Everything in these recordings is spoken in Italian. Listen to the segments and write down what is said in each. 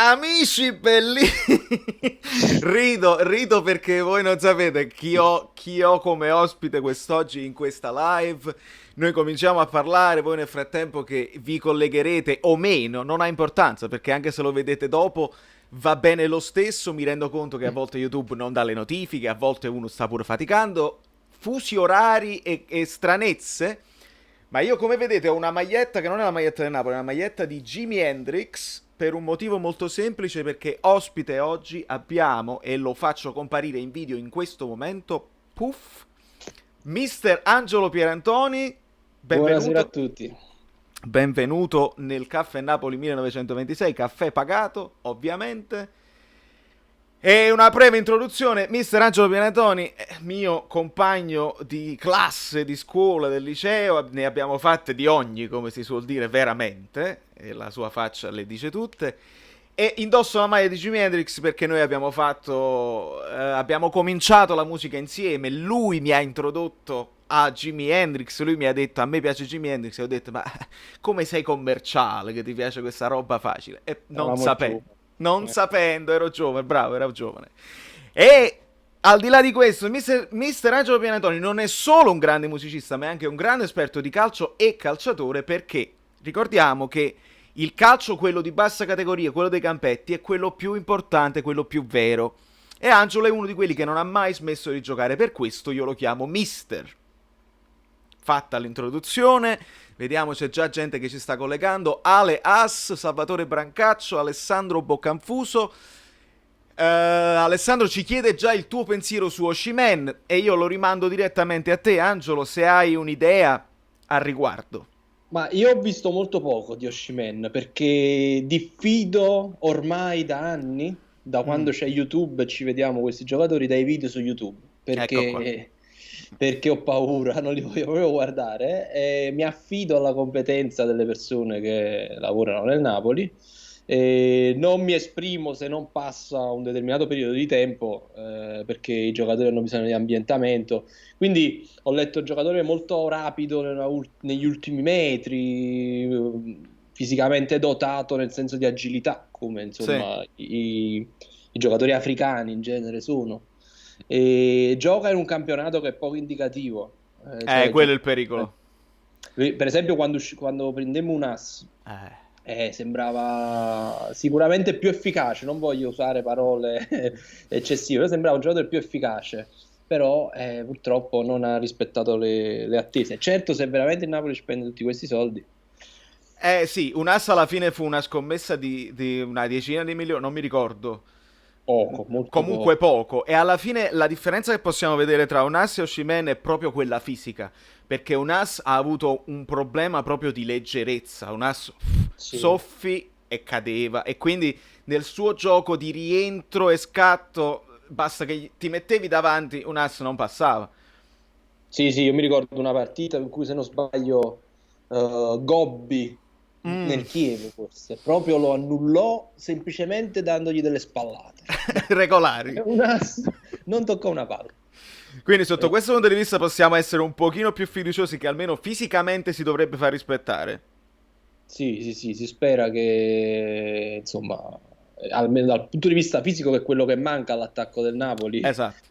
Amici belli, rido perché voi non sapete chi ho come ospite quest'oggi in questa live. Noi cominciamo a parlare, voi nel frattempo che vi collegherete o meno, non ha importanza perché anche se lo vedete dopo va bene lo stesso. Mi rendo conto che a volte YouTube non dà le notifiche, a volte uno sta pure faticando, fusi orari e stranezze. Ma io come vedete ho una maglietta che non è la maglietta del Napoli, è una maglietta di Jimi Hendrix per un motivo molto semplice perché ospite oggi abbiamo, e lo faccio comparire in video in questo momento, puff, Mister Angelo Pierantoni, Buonasera a benvenuto, tutti. benvenuto nel Caffè Napoli 1926, caffè pagato ovviamente. E una breve introduzione, Mister Angelo Pianetoni, mio compagno di classe, di scuola, del liceo, ne abbiamo fatte di ogni, come si suol dire, veramente, e la sua faccia le dice tutte, e indosso la maglia di Jimi Hendrix perché noi abbiamo cominciato la musica insieme, lui mi ha introdotto a Jimi Hendrix, lui mi ha detto a me piace Jimi Hendrix e ho detto ma come sei commerciale che ti piace questa roba facile? E non Eravamo sapendo, giovani. non sapendo, ero giovane, bravo, ero giovane. E al di là di questo, Mister Angelo Pianetoni non è solo un grande musicista, ma è anche un grande esperto di calcio e calciatore perché ricordiamo che il calcio, quello di bassa categoria, quello dei campetti, è quello più importante, quello più vero. E Angelo è uno di quelli che non ha mai smesso di giocare, per questo io lo chiamo Mister. Fatta l'introduzione, vediamo c'è già gente che ci sta collegando. Ale As, Salvatore Brancaccio, Alessandro Boccanfuso. Alessandro ci chiede già il tuo pensiero su Oshimen e io lo rimando direttamente a te, Angelo, se hai un'idea al riguardo. Ma io ho visto molto poco di Oshimen perché diffido ormai da anni, da Mm, quando c'è YouTube e ci vediamo questi giocatori, dai video su YouTube ecco qua. perché ho paura, non li voglio proprio guardare e mi affido alla competenza delle persone che lavorano nel Napoli. E non mi esprimo se non passa un determinato periodo di tempo perché i giocatori hanno bisogno di ambientamento. Quindi ho letto un giocatore molto rapido negli ultimi metri, fisicamente dotato nel senso di agilità, come Sì, insomma i giocatori africani in genere sono. E gioca in un campionato che è poco indicativo. Cioè, quello è il pericolo. per esempio, quando prendemmo un ass, Eh, sembrava sicuramente più efficace. Non voglio usare parole eccessive, però sembrava un giocatore più efficace però purtroppo non ha rispettato le attese. Certo, se veramente il Napoli spende tutti questi soldi, sì, un ass alla fine fu una scommessa di una decina di milioni, non mi ricordo. poco, molto Comunque poco. poco. E alla fine la differenza che possiamo vedere tra un ass e Oshimen è proprio quella fisica. Perché un ass ha avuto un problema proprio di leggerezza. Un ass Sì. soffi e cadeva. E quindi nel suo gioco di rientro e scatto, basta che ti mettevi davanti, un ass non passava. Sì, sì, io mi ricordo una partita in cui, se non sbaglio, Gobbi Mm, nel Chievo, forse, proprio lo annullò semplicemente dandogli delle spallate. regolari. Un ass non toccò una palla. Quindi sotto Eh, questo punto di vista possiamo essere un pochino più fiduciosi che almeno fisicamente si dovrebbe far rispettare. sì, sì, sì, si spera che, insomma, almeno dal punto di vista fisico, che è quello che manca all'attacco del Napoli, Esatto.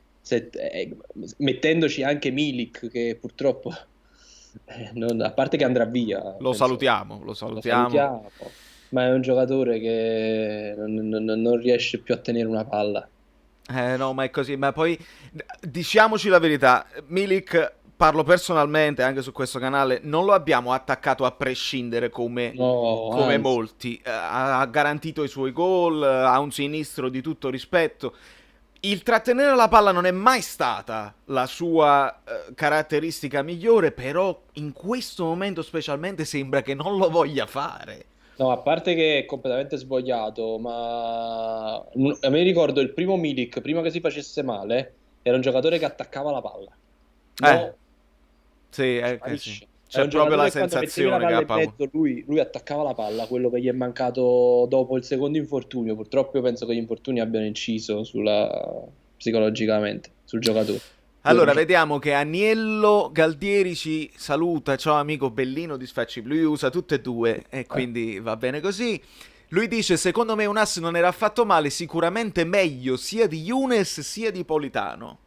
mettendoci anche Milik, che purtroppo, a parte che andrà via, Lo penso, salutiamo, lo lo salutiamo. salutiamo, ma è un giocatore che non riesce più a tenere una palla. No, ma è così. Ma poi diciamoci la verità: Milik, parlo personalmente anche su questo canale, non lo abbiamo attaccato a prescindere No, come anzi. molti. Ha garantito i suoi gol, ha un sinistro di tutto rispetto. Il trattenere la palla non è mai stata la sua caratteristica migliore, però in questo momento specialmente sembra che non lo voglia fare. No, a parte che è completamente svogliato, ma a me ricordo il primo Milik, prima che si facesse male, era un giocatore che attaccava la palla. Eh, Mo sì, che sì. sparisce. È C'è un proprio giocatore la che quando mettevi la sensazione che palla ha in paura. mezzo, lui attaccava la palla, quello che gli è mancato dopo il secondo infortunio. Purtroppo io penso che gli infortuni abbiano inciso psicologicamente sul giocatore. Due o tre Allora, giocatori. vediamo che Agnello Galdieri ci saluta. Ciao amico Bellino, disfacci. Lui usa tutte e due e quindi va bene così. Lui dice, secondo me un ass non era affatto male, sicuramente meglio sia di Younes sia di Politano.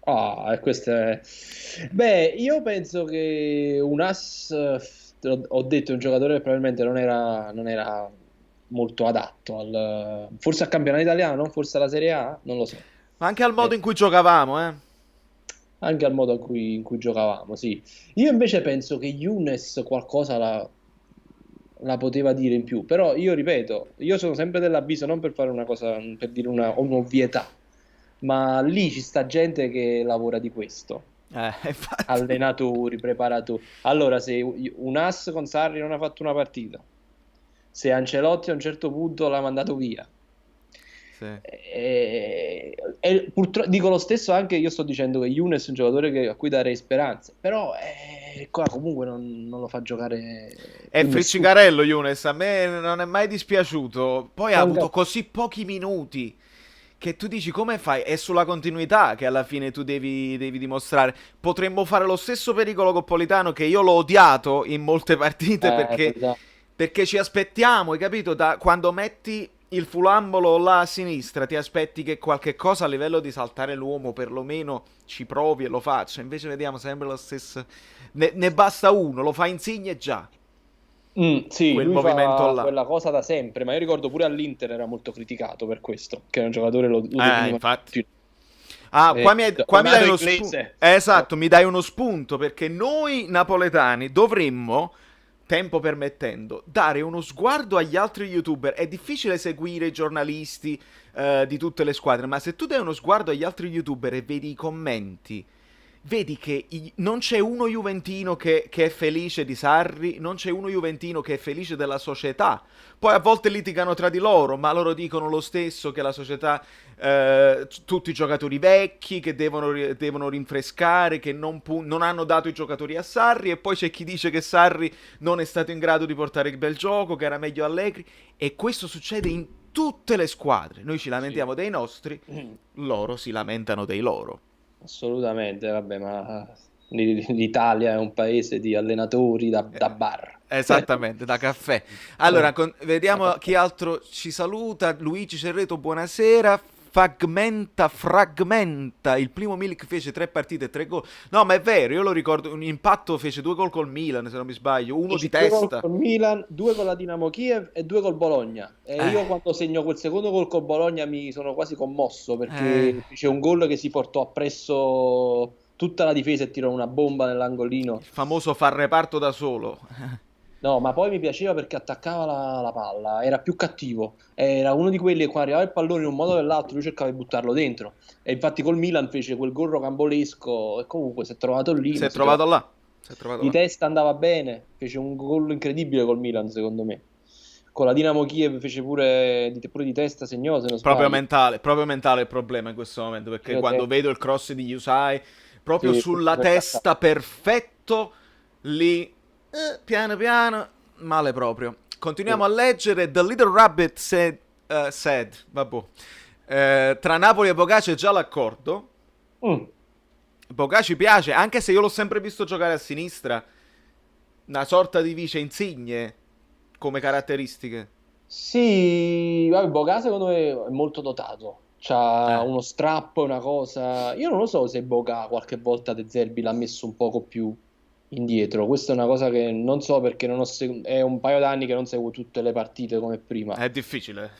Ah, e questo è... Beh, io penso che un ass, ho detto, un giocatore che probabilmente non era molto adatto forse al campionato italiano, forse alla Serie A, non lo so. Ma anche al modo Eh, in cui giocavamo, eh. anche al modo in cui giocavamo, sì. Io invece penso che Younes qualcosa la poteva dire in più, però io ripeto, io sono sempre dell'avviso non per fare una cosa, per dire un'ovvietà, ma lì ci sta gente che lavora di questo. Infatti. Allenatori, preparatori. Allora, se un ass con Sarri non ha fatto una partita, se Ancelotti a un certo punto l'ha mandato via, Sì. e purtroppo dico lo stesso anche io sto dicendo che Younes è un giocatore a cui darei speranze, però qua comunque non lo fa giocare È più nessuno. friccicarello Younes, a me non è mai dispiaciuto. Poi ha Manca- avuto così pochi minuti che tu dici come fai? È sulla continuità che alla fine tu devi dimostrare. Potremmo fare lo stesso pericolo con Politano che io l'ho odiato in molte partite Qualità. perché ci aspettiamo, hai capito? Da quando metti il fulambolo là a sinistra, ti aspetti che qualche cosa a livello di saltare l'uomo perlomeno ci provi e lo faccia. Invece vediamo sempre lo stesso. Ne basta uno, lo fa Insigne e già. Sì, Quel lui movimento fa là. quella cosa da sempre, ma io ricordo pure all'Inter era molto criticato per questo, che era un giocatore lo definivano Infatti. tutti. Ah, qua mi dai Tornato uno spunto. inglese. Esatto, mi dai uno spunto perché noi napoletani dovremmo, tempo permettendo, dare uno sguardo agli altri YouTuber. È difficile seguire i giornalisti di tutte le squadre, ma se tu dai uno sguardo agli altri YouTuber e vedi i commenti, vedi che non c'è uno juventino che è felice di Sarri, non c'è uno juventino che è felice della società. Poi a volte litigano tra di loro, ma loro dicono lo stesso che la società, tutti i giocatori vecchi, che devono rinfrescare, che non hanno dato i giocatori a Sarri, e poi c'è chi dice che Sarri non è stato in grado di portare il bel gioco, che era meglio Allegri, e questo succede in tutte le squadre. Noi ci Sì. lamentiamo dei nostri, loro si lamentano dei loro. Assolutamente, vabbè, ma l'Italia è un paese di allenatori da bar. Esattamente, da caffè. Allora, vediamo chi altro ci saluta. Luigi Cerreto, buonasera. Fragmenta. Il primo Milik fece 3 partite e 3 gol. No, ma è vero, io lo ricordo. Un impatto fece 2 gol col Milan, se non mi sbaglio. Uno di Fece due gol testa. col Milan, due con la Dinamo Kiev e due col Bologna. E Eh, io quando segno quel secondo gol col Bologna mi sono quasi commosso eh, perché fece un gol che si portò appresso tutta la difesa e tirò una bomba nell'angolino. il famoso far reparto da solo. No, ma poi mi piaceva perché attaccava la palla, era più cattivo, era uno di quelli che quando arrivava il pallone in un modo o nell'altro lui cercava di buttarlo dentro. E infatti col Milan fece quel gol rocambolesco e comunque si è trovato lì, Si ma è si è trovato trovato là. Si è trovato di là. testa, andava bene, fece un gol incredibile col Milan secondo me. Con la Dinamo Kiev fece pure di testa, segnò se non sbaglio. Proprio mentale il problema in questo momento, perché Io quando te, vedo il cross di Yusai, proprio sì, sulla testa, perfetto, lì, piano piano, male proprio. Continuiamo a leggere. The Little Rabbit said, vabbè. Tra Napoli e Boca c'è già l'accordo. Mm. Boca ci piace, anche se io l'ho sempre visto giocare a sinistra. Una sorta di vice Insigne come caratteristiche. Sì, vabbè, Boga secondo me è molto dotato. C'ha Eh. uno strappo, una cosa. Io non lo so se Boga qualche volta De Zerbi l'ha messo un poco più indietro. Questa è una cosa che non so perché non ho è un paio d'anni che non seguo tutte le partite come prima. È difficile.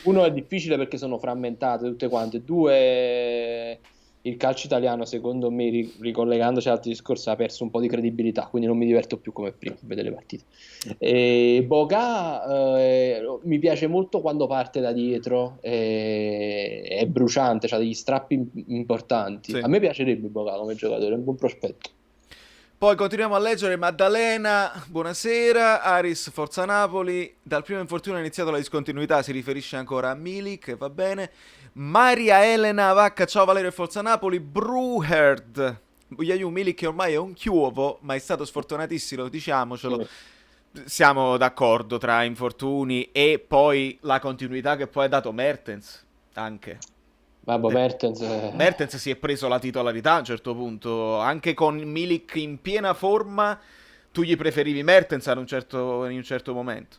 Uno è difficile perché sono frammentate tutte quante. Due, il calcio italiano, secondo me, ricollegandoci all'altro discorso, ha perso un po' di credibilità, quindi non mi diverto più come prima a vedere le partite. E Boga mi piace molto quando parte da dietro, è bruciante, ha degli strappi importanti. Sì. A me piacerebbe Boga come giocatore, è un buon prospetto. Poi continuiamo a leggere. Maddalena, buonasera. Aris, Forza Napoli. Dal primo infortunio è iniziata la discontinuità, si riferisce ancora a Milik, va bene. Maria Elena Vacca, ciao Valerio e Forza Napoli. Bruherd. Buiaiu Milik che ormai è un chiuovo, ma è stato sfortunatissimo, diciamocelo. Sì. Siamo d'accordo tra infortuni e poi la continuità che poi ha dato Mertens, anche. Vabbè, Eh, Mertens, Mertens si è preso la titolarità a un certo punto, anche con Milik in piena forma, tu gli preferivi Mertens in un certo momento.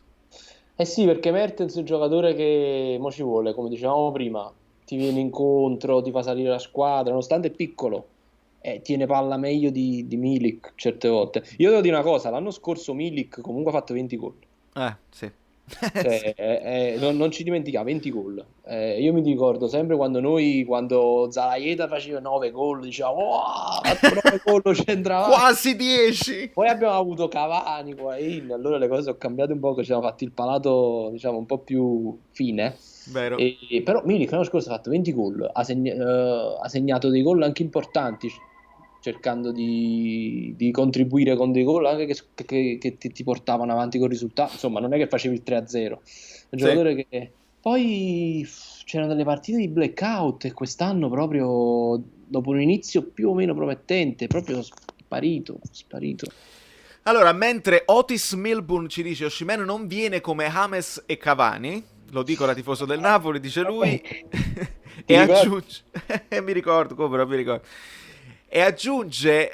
Eh sì, perché Mertens è un giocatore che mo ci vuole, come dicevamo prima, ti viene incontro, ti fa salire la squadra, nonostante è piccolo, tiene palla meglio di Milik certe volte. Io devo dire una cosa, l'anno scorso Milik comunque ha fatto 20 gol. Sì. Sì. Cioè, non ci dimentichiamo, 20 gol. Io mi ricordo sempre quando Zalaeta faceva 9 gol, diciamo, wow, ha fatto 9 gol centravanti. Quasi 10. Poi abbiamo avuto Cavani, Higuain, allora le cose sono cambiate un po', che ci siamo fatti il palato, diciamo, un po' più fine. Vero. Però Milik l'anno scorso ha fatto 20 gol, ha segnato dei gol anche importanti, cercando di contribuire con dei gol anche che ti portavano avanti col risultato. Insomma, non è che facevi il 3-0. È un Sì. giocatore che... Poi c'erano delle partite di blackout e quest'anno proprio, dopo un inizio più o meno promettente, proprio sparito, sparito. Allora, mentre Otis Milburn ci dice Osimhen non viene come James e Cavani, lo dico da tifoso del Napoli, dice lui, Ti e ricordi? aggiunge, mi ricordo, come non mi ricordo, e aggiunge,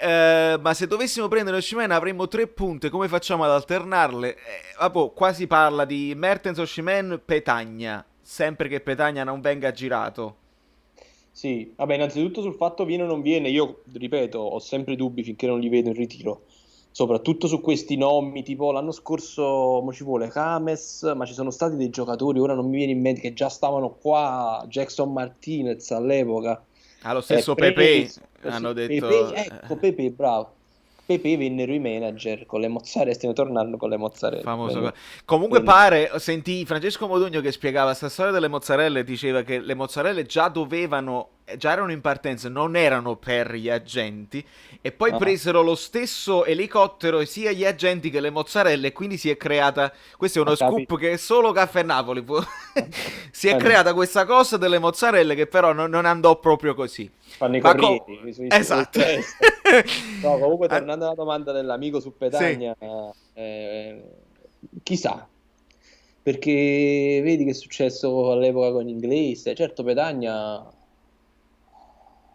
ma se dovessimo prendere Osimhen avremmo 3 punte, come facciamo ad alternarle? Vabbè, qua si parla di Mertens, Osimhen, Petagna, sempre che Petagna non venga girato. Sì, vabbè, innanzitutto sul fatto viene o non viene, io ripeto, ho sempre dubbi finché non li vedo in ritiro, soprattutto su questi nomi, tipo l'anno scorso mo ci vuole James, ma ci sono stati dei giocatori, ora non mi viene in mente, che già stavano qua, Jackson Martinez all'epoca, Allo stesso Pepe Preso, sì, hanno Pepe, detto... ecco Pepe, bravo, Pepe vennero i manager con le mozzarelle, stiamo tornando con le mozzarelle, Famoso. vennero, Comunque vennero- pare, sentì Francesco Modugno che spiegava questa storia delle mozzarelle e diceva che le mozzarelle già dovevano, già erano in partenza, non erano per gli agenti e poi ah, presero lo stesso elicottero sia gli agenti che le mozzarelle e quindi si è creata, questo è ho uno capito. scoop che solo Caffè Napoli può... si è creata questa cosa delle mozzarelle che però non andò proprio così. Fanno i Ma corrieri su esatto. Espresso. No, comunque Ah, tornando alla domanda dell'amico su sì. Petagna, eh, chissà, perché vedi che è successo all'epoca con l'inglese. Certo, Petagna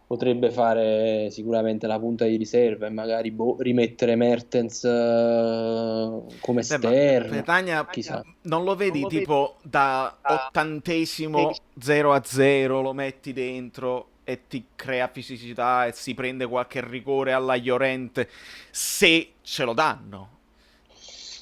potrebbe fare sicuramente la punta di riserva e magari rimettere Mertens come Ma esterno, Petagna chissà. non lo vedi tipo da ottantesimo 0-0 lo metti dentro e ti crea fisicità e si prende qualche rigore alla Llorente se ce lo danno.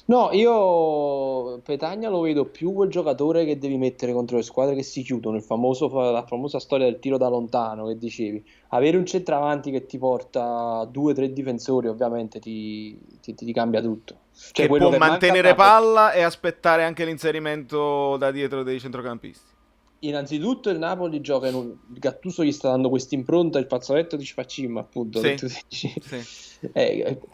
No, io Petagna lo vedo più quel giocatore che devi mettere contro le squadre che si chiudono, la famosa storia del tiro da lontano che dicevi. Avere un centravanti che ti porta due o tre difensori ovviamente ti cambia tutto. Cioè Che quello può che manca a mantenere Napoli. palla e aspettare anche l'inserimento da dietro dei centrocampisti. Innanzitutto il Napoli gioca il Gattuso gli sta dando questa impronta, il fazzoletto di Facim, appunto, che Sì, tu dici, sì.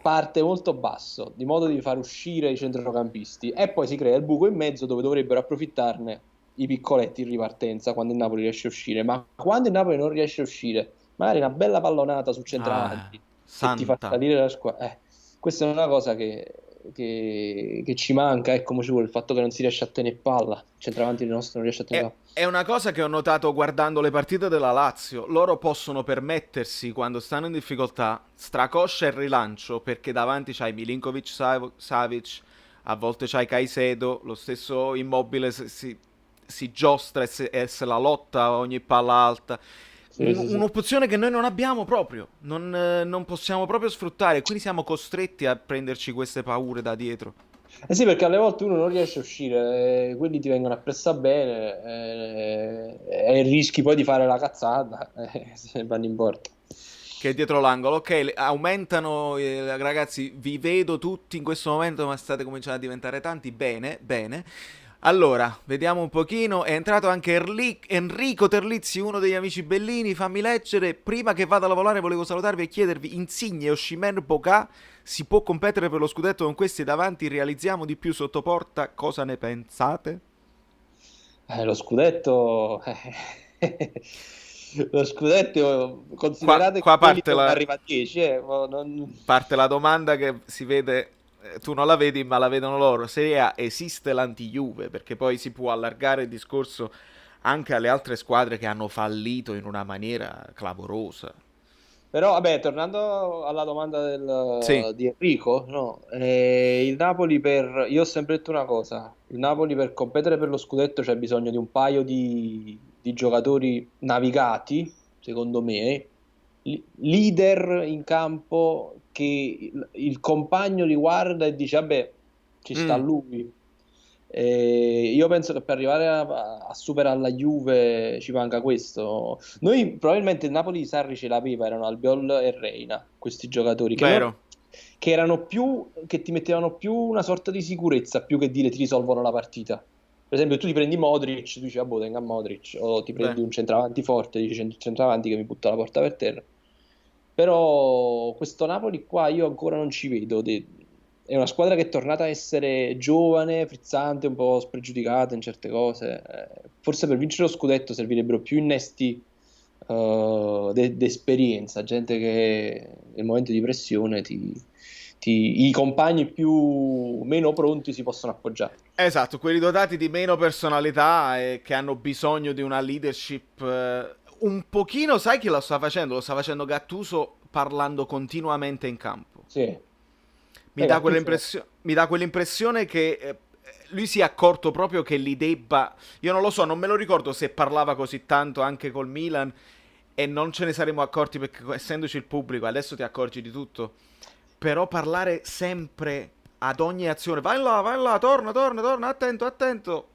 parte molto basso, di modo di far uscire i centrocampisti e poi si crea il buco in mezzo dove dovrebbero approfittarne i piccoletti in ripartenza quando il Napoli riesce a uscire, ma quando il Napoli non riesce a uscire, magari una bella pallonata su Ah, centravanti che ti fa santa. salire la squadra. Questa è una cosa che ci manca, ecco, come ci vuole il fatto che non si riesce a tenere palla, il centravanti nostro non riesce a tenere palla. È una cosa che ho notato guardando le partite della Lazio. Loro possono permettersi, quando stanno in difficoltà, stracoscia e rilancio, perché davanti c'hai Milinkovic, Savic, a volte c'hai Caicedo, lo stesso Immobile si giostra e se la lotta a ogni palla alta. Sì, sì, sì. Un'opzione che noi non abbiamo proprio, non possiamo proprio sfruttare, quindi siamo costretti a prenderci queste paure da dietro. Eh sì, perché alle volte uno non riesce a uscire, quelli ti vengono appressa bene e rischi poi di fare la cazzata se vanno in porta. Che è dietro l'angolo. Ok, aumentano, ragazzi, vi vedo tutti in questo momento, ma state cominciando a diventare tanti. Bene, bene. Allora, vediamo un pochino. È entrato anche Enrico Terlizzi, uno degli amici bellini. Fammi leggere. Prima che vada a lavorare volevo salutarvi e chiedervi, Insigne, Osimhen, Boca, si può competere per lo scudetto con questi davanti? Realizziamo di più sotto porta? Cosa ne pensate? Lo scudetto, lo scudetto, Qua, considerate che qua quelli parte devono la, arrivare a 10, parte la domanda che si vede, tu non la vedi ma la vedono loro. Serie A, esiste l'anti-Juve? Perché poi si può allargare il discorso anche alle altre squadre che hanno fallito in una maniera clamorosa. Però, vabbè, tornando alla domanda Sì, di Enrico, no, il Napoli per... Io ho sempre detto una cosa, il Napoli per competere per lo scudetto c'è bisogno di un paio di giocatori navigati, secondo me, leader in campo che il compagno li guarda e dice, vabbè, ci sta Mm, lui. Io penso che per arrivare a superare la Juve ci manca questo. Noi probabilmente il Napoli di Sarri ce l'aveva, erano Albiol e Reina, questi giocatori vero. che erano più, che ti mettevano più una sorta di sicurezza più che dire ti risolvono la partita. Per esempio, tu ti prendi Modric, tu dici, ah, boh, tenga Modric, o ti Beh. prendi un centravanti forte, dici un centravanti che mi butta la porta per terra. Però questo Napoli qua io ancora non ci vedo. È una squadra che è tornata a essere giovane, frizzante, un po' spregiudicata in certe cose. Forse per vincere lo scudetto servirebbero più innesti d'esperienza, gente che nel momento di pressione i compagni più meno pronti si possono appoggiare. Esatto, quelli dotati di meno personalità e che hanno bisogno di una leadership un pochino, sai chi lo sta facendo? Lo sta facendo Gattuso parlando continuamente in campo. Sì. Mi dà Gattuso, quell'impressione che lui si è accorto proprio che li debba. Io non lo so, non me lo ricordo se parlava così tanto anche col Milan e non ce ne saremmo accorti perché essendoci il pubblico, adesso ti accorgi di tutto. Però parlare sempre ad ogni azione, vai là, torna, torna, torna, attento, attento.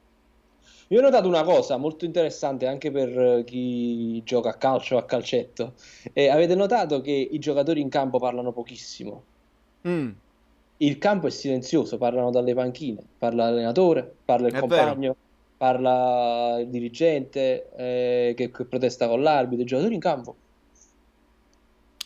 io ho notato una cosa molto interessante anche per chi gioca a calcio o a calcetto. Avete notato che i giocatori in campo parlano pochissimo? Mm, Il campo è silenzioso, parlano dalle panchine, parla l'allenatore, parla il è vero, compagno, parla il dirigente che protesta con l'arbitro, i giocatori in campo.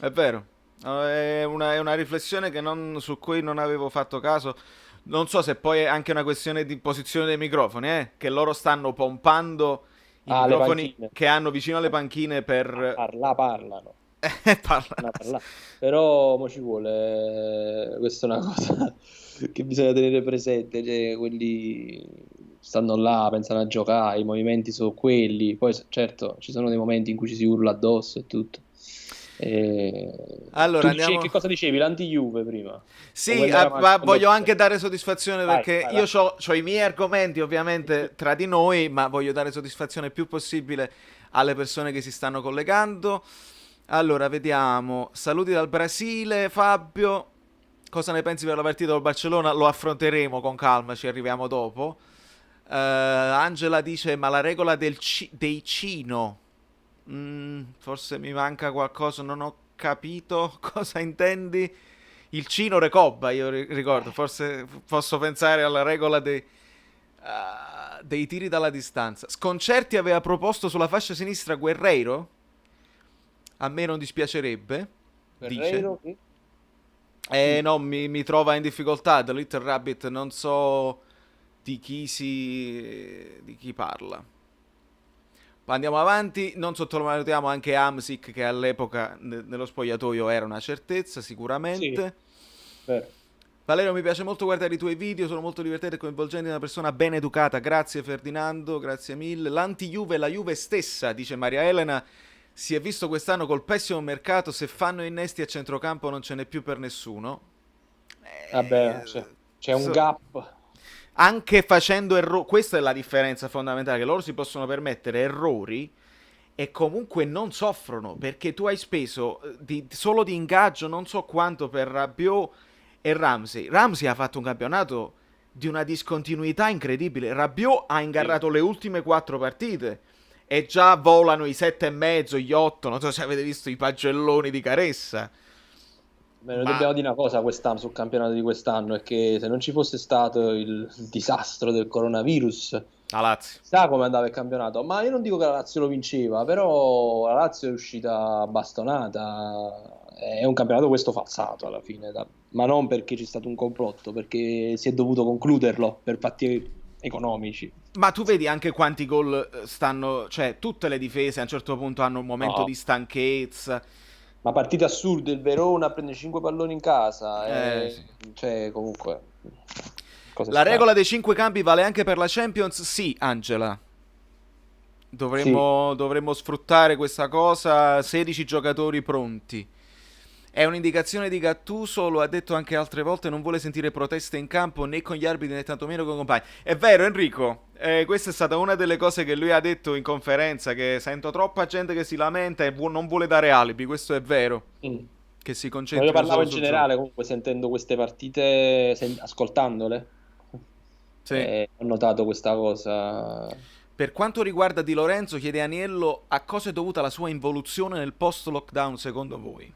è vero. È una riflessione su cui non avevo fatto caso. Non so se poi è anche una questione di posizione dei microfoni, che loro stanno pompando i Ah, le microfoni panchine. che hanno vicino alle panchine per Parlano. parlare. Però mo ci vuole, questa è una cosa che bisogna tenere presente, cioè, quelli stanno là, pensano a giocare, i movimenti sono quelli, poi certo ci sono dei momenti in cui ci si urla addosso e tutto. Tu Allora dicevi, che andiamo. cosa dicevi? L'anti-Juve prima? O Sì, quella era una ma seconda voglio anche opzione? dare soddisfazione Vai, perché vai, io vai. ho i miei argomenti ovviamente tra di noi, ma voglio dare soddisfazione il più possibile alle persone che si stanno collegando. Allora, vediamo. Saluti dal Brasile, Fabio. Cosa ne pensi per la partita col Barcellona? Lo affronteremo con calma, ci arriviamo dopo. Angela dice, ma la regola dei Cino. Forse mi manca qualcosa, non ho capito cosa intendi. Il Cino Recoba, io ricordo, forse posso pensare alla regola dei tiri dalla distanza. Sconcerti aveva proposto sulla fascia sinistra Guerreiro? A me non dispiacerebbe, dice. Ferreiro? Chi? No, mi trova in difficoltà. The Little Rabbit, non so di chi parla. Andiamo avanti, non sottovalutiamo anche Amsic che all'epoca nello spogliatoio era una certezza, Sì, sicuramente. vero. Valerio, mi piace molto guardare i tuoi video, sono molto divertenti e coinvolgenti, una persona ben educata. Grazie Ferdinando, grazie mille. L'anti-Juve, la Juve stessa, dice Maria Elena, si è visto quest'anno col pessimo mercato, se fanno innesti a centrocampo non ce n'è più per nessuno. Vabbè, c'è un So- gap. Anche facendo errori, questa è la differenza fondamentale, che loro si possono permettere errori e comunque non soffrono, perché tu hai speso solo di ingaggio non so quanto per Rabiot e Ramsey. Ramsey ha fatto un campionato di una discontinuità incredibile. Rabiot ha Sì. ingarrato le ultime 4 partite e già volano i 7,5, gli 8. Non so se avete visto i pagelloni di Caressa. Beh, noi Ma dobbiamo dire una cosa quest'anno sul campionato di quest'anno, è che se non ci fosse stato il disastro del coronavirus, la Lazio. sa come andava il campionato. Ma io non dico che la Lazio lo vinceva, però la Lazio è uscita bastonata. È un campionato questo falsato alla fine, ma non perché c'è stato un complotto, perché si è dovuto concluderlo per fatti economici. Ma tu vedi anche quanti gol stanno, cioè tutte le difese a un certo punto hanno un momento No. di stanchezza. Ma partite assurde, il Verona prende 5 palloni in casa, Sì. cioè comunque cose La strane. regola dei 5 cambi vale anche per la Champions? Sì, Angela. Sì, Dovremmo sfruttare questa cosa. 16 giocatori pronti. È un'indicazione di Gattuso, lo ha detto anche altre volte, non vuole sentire proteste in campo né con gli arbitri né tantomeno con i compagni. È vero, Enrico, questa è stata una delle cose che lui ha detto in conferenza, che sento troppa gente che si lamenta e non vuole dare alibi, questo è vero, Mm. che si Ma io concentrino parlavo solo in sul gioco. generale, comunque sentendo queste partite, ascoltandole, Sì. ho notato questa cosa. Per quanto riguarda Di Lorenzo, chiede Aniello, a cosa è dovuta la sua involuzione nel post-lockdown secondo voi?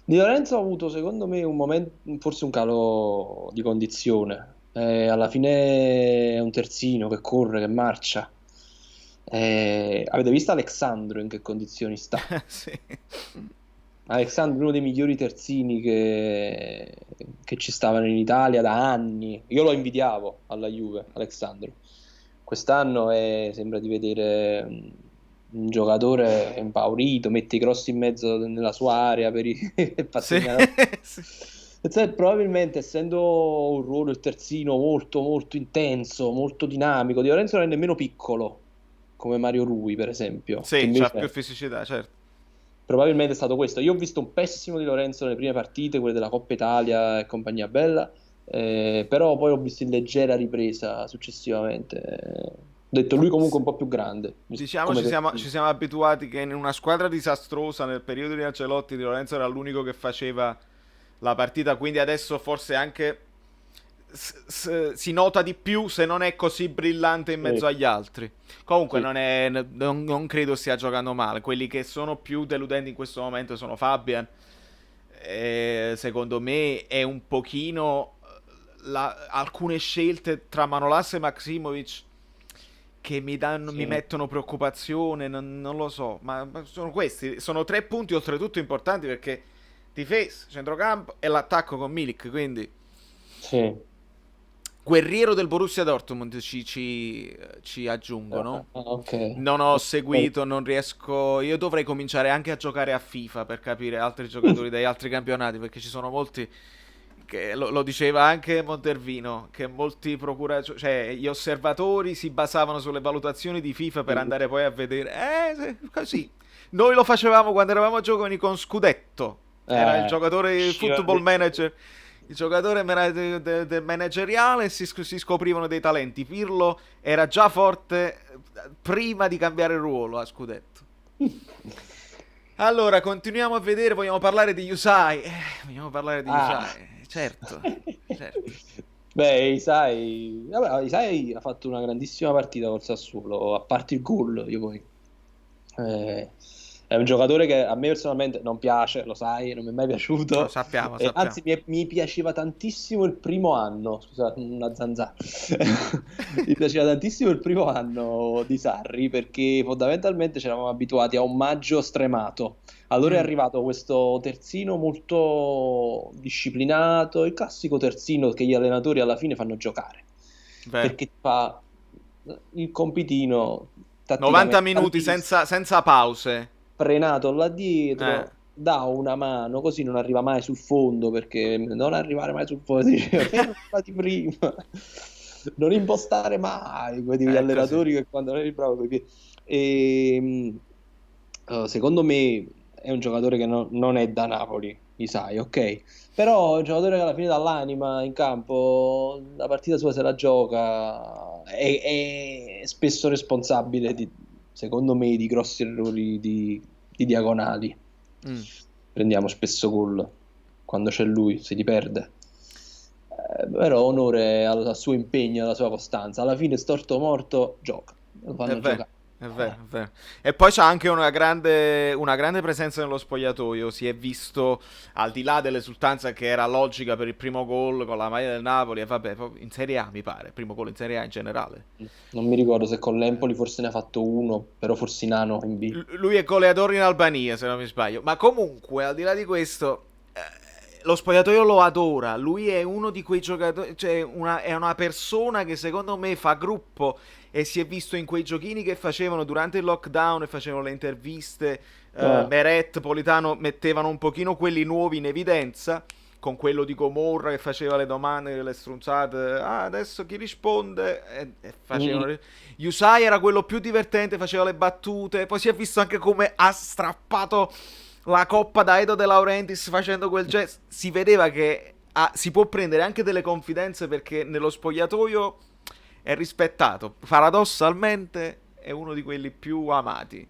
Di Lorenzo ha avuto, secondo me, un momento, forse un calo di condizione. Alla fine è un terzino che corre, che marcia. Avete visto Alexandro in che condizioni sta? Sì. Alexandro è uno dei migliori terzini che ci stavano in Italia da anni. Io lo invidiavo alla Juve, Alexandro. Quest'anno sembra di vedere un giocatore impaurito, mette i cross in mezzo nella sua area e fa Sì. segnare. Sì. Cioè, probabilmente, essendo un ruolo il terzino molto molto intenso, molto dinamico, Di Lorenzo non è nemmeno piccolo, come Mario Rui, per esempio, che Sì, c'ha più invece fisicità, certo. probabilmente è stato questo. Io ho visto un pessimo Di Lorenzo nelle prime partite, quelle della Coppa Italia e compagnia bella, però poi ho visto in leggera ripresa successivamente. Ho detto lui comunque un po' più grande, Diciamo come ci terzino. siamo abituati che in una squadra disastrosa nel periodo di Ancelotti Di Lorenzo era l'unico che faceva la partita, quindi adesso forse anche si nota di più se non è così brillante in mezzo Sì, agli altri. Comunque sì. non credo stia giocando male. Quelli che sono più deludenti in questo momento sono Fabian. Secondo me è un pochino alcune scelte tra Manolas e Maximovic che mi Sì. mettono preoccupazione, non lo so, ma sono questi, sono 3 punti oltretutto importanti perché difesa, centrocampo e l'attacco con Milik, quindi Sì. guerriero del Borussia Dortmund ci Ah, aggiungono. ok. Non ho seguito, non riesco. Io dovrei cominciare anche a giocare a FIFA per capire altri giocatori degli altri campionati, perché ci sono molti. Che lo diceva anche Montervino, che molti cioè gli osservatori si basavano sulle valutazioni di FIFA per Sì. andare poi a vedere. Così. Noi lo facevamo quando eravamo giovani con Scudetto. Era il giocatore Usciva football manager, il giocatore del manageriale e si scoprivano dei talenti. Pirlo era già forte prima di cambiare ruolo a Scudetto. Allora, continuiamo a vedere, vogliamo parlare di Yusai. Vogliamo parlare di Ah. Yusai, certo, certo. Beh, Isai ha fatto una grandissima partita col Sassuolo, a parte il gol, io poi. Eh, è un giocatore che a me personalmente non piace, lo sai, non mi è mai Lo piaciuto. sappiamo, Anzi, sappiamo. mi piaceva tantissimo il primo anno. Scusa, una zanzara. Mi piaceva tantissimo il primo anno di Sarri perché fondamentalmente ci eravamo abituati a un maggio stremato. Allora è Mm, arrivato questo terzino molto disciplinato, il classico terzino che gli allenatori alla fine fanno giocare, vero. perché fa il compitino 90 tatticamente minuti altissimo, senza pause. frenato là Eh, dietro, dà una mano, così non arriva mai sul fondo, perché non arrivare mai sul fondo, diceva, fermati prima, non impostare mai, quegli è così. allenatori che quando non eri bravo coi piedi. E, secondo me è un giocatore che non è da Napoli, Isai, ok? Però è un giocatore che alla fine dall'anima in campo, la partita sua se la gioca, è spesso responsabile, secondo me, di grossi errori di diagonali. Mm. Prendiamo spesso gol quando c'è lui, si li perde. Però onore al suo impegno, alla sua costanza. Alla fine, storto o morto, gioca. Lo È fanno vero, giocare. è vero, è vero. E poi c'ha anche una grande presenza nello spogliatoio. Si è visto, al di là dell'esultanza che era logica per il primo gol con la maglia del Napoli, e vabbè, proprio in Serie A mi pare, primo gol in Serie A in generale. Non mi ricordo se con l'Empoli forse ne ha fatto uno, però forse Nano in B. Lui è goleador in Albania, se non mi sbaglio. Ma comunque, al di là di questo, lo spogliatoio lo adora. Lui è uno di quei giocatori, cioè è una persona che secondo me fa gruppo e si è visto in quei giochini che facevano durante il lockdown e facevano le interviste. Ah, Meret, Politano mettevano un pochino quelli nuovi in evidenza. Con quello di Gomorra che faceva le domande, le strunzate. Ah, adesso chi risponde? E mm, facevano. Yusai era quello più divertente, faceva le battute. Poi si è visto anche come ha strappato la Coppa da Edo De Laurentiis facendo quel gesto, si vedeva che si può prendere anche delle confidenze perché nello spogliatoio è rispettato, paradossalmente è uno di quelli più amati.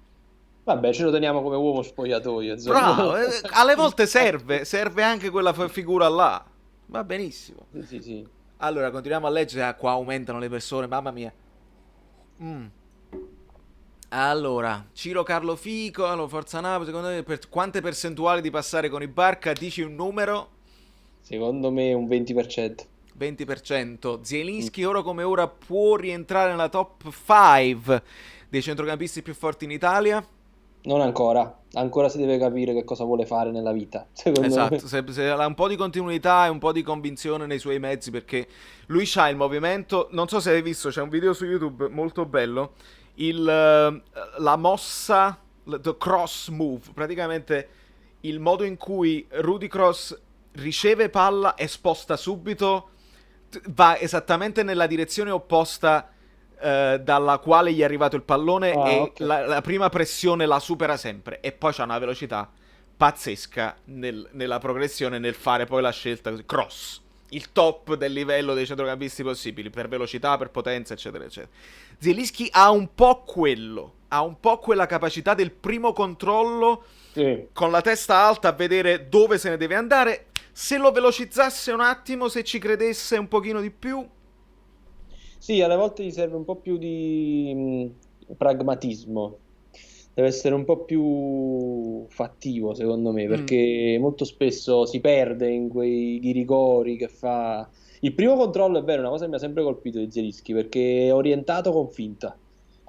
Vabbè, ce lo teniamo come uomo spogliatoio, insomma. Bravo, alle volte serve anche quella figura là, va benissimo. Sì, sì, sì. Allora, continuiamo a leggere, qua aumentano le persone, mamma mia. Mm. Allora, Ciro Carlo Fico, allora, Forza Napoli, secondo me quante percentuali di passare con i Barca? Dici un numero? Secondo me un 20%. 20%. Zielinski ora come ora può rientrare nella top 5 dei centrocampisti più forti in Italia? Non ancora. Ancora si deve capire che cosa vuole fare nella vita, secondo me. Esatto, se ha un po' di continuità e un po' di convinzione nei suoi mezzi, perché lui c'ha il movimento, non so se hai visto, c'è un video su YouTube molto bello, la mossa, the cross move, praticamente il modo in cui Rudy Cross riceve palla e sposta subito, va esattamente nella direzione opposta dalla quale gli è arrivato il pallone Ah, e ok. la prima pressione la supera sempre e poi c'ha una velocità pazzesca nella progressione, nel fare poi la scelta così. Cross, il top del livello dei centrocampisti possibili per velocità, per potenza, eccetera, eccetera. Zielinski ha un po' quello, ha un po' quella capacità del primo controllo Sì. con la testa alta a vedere dove se ne deve andare. Se lo velocizzasse un attimo, se ci credesse un pochino di più. Sì, alle volte gli serve un po' più di pragmatismo. Deve essere un po' più fattivo, secondo me, Mm, perché molto spesso si perde in quei ghirigori che fa. Il primo controllo è vero, è una cosa che mi ha sempre colpito di Zielinski, perché è orientato con finta.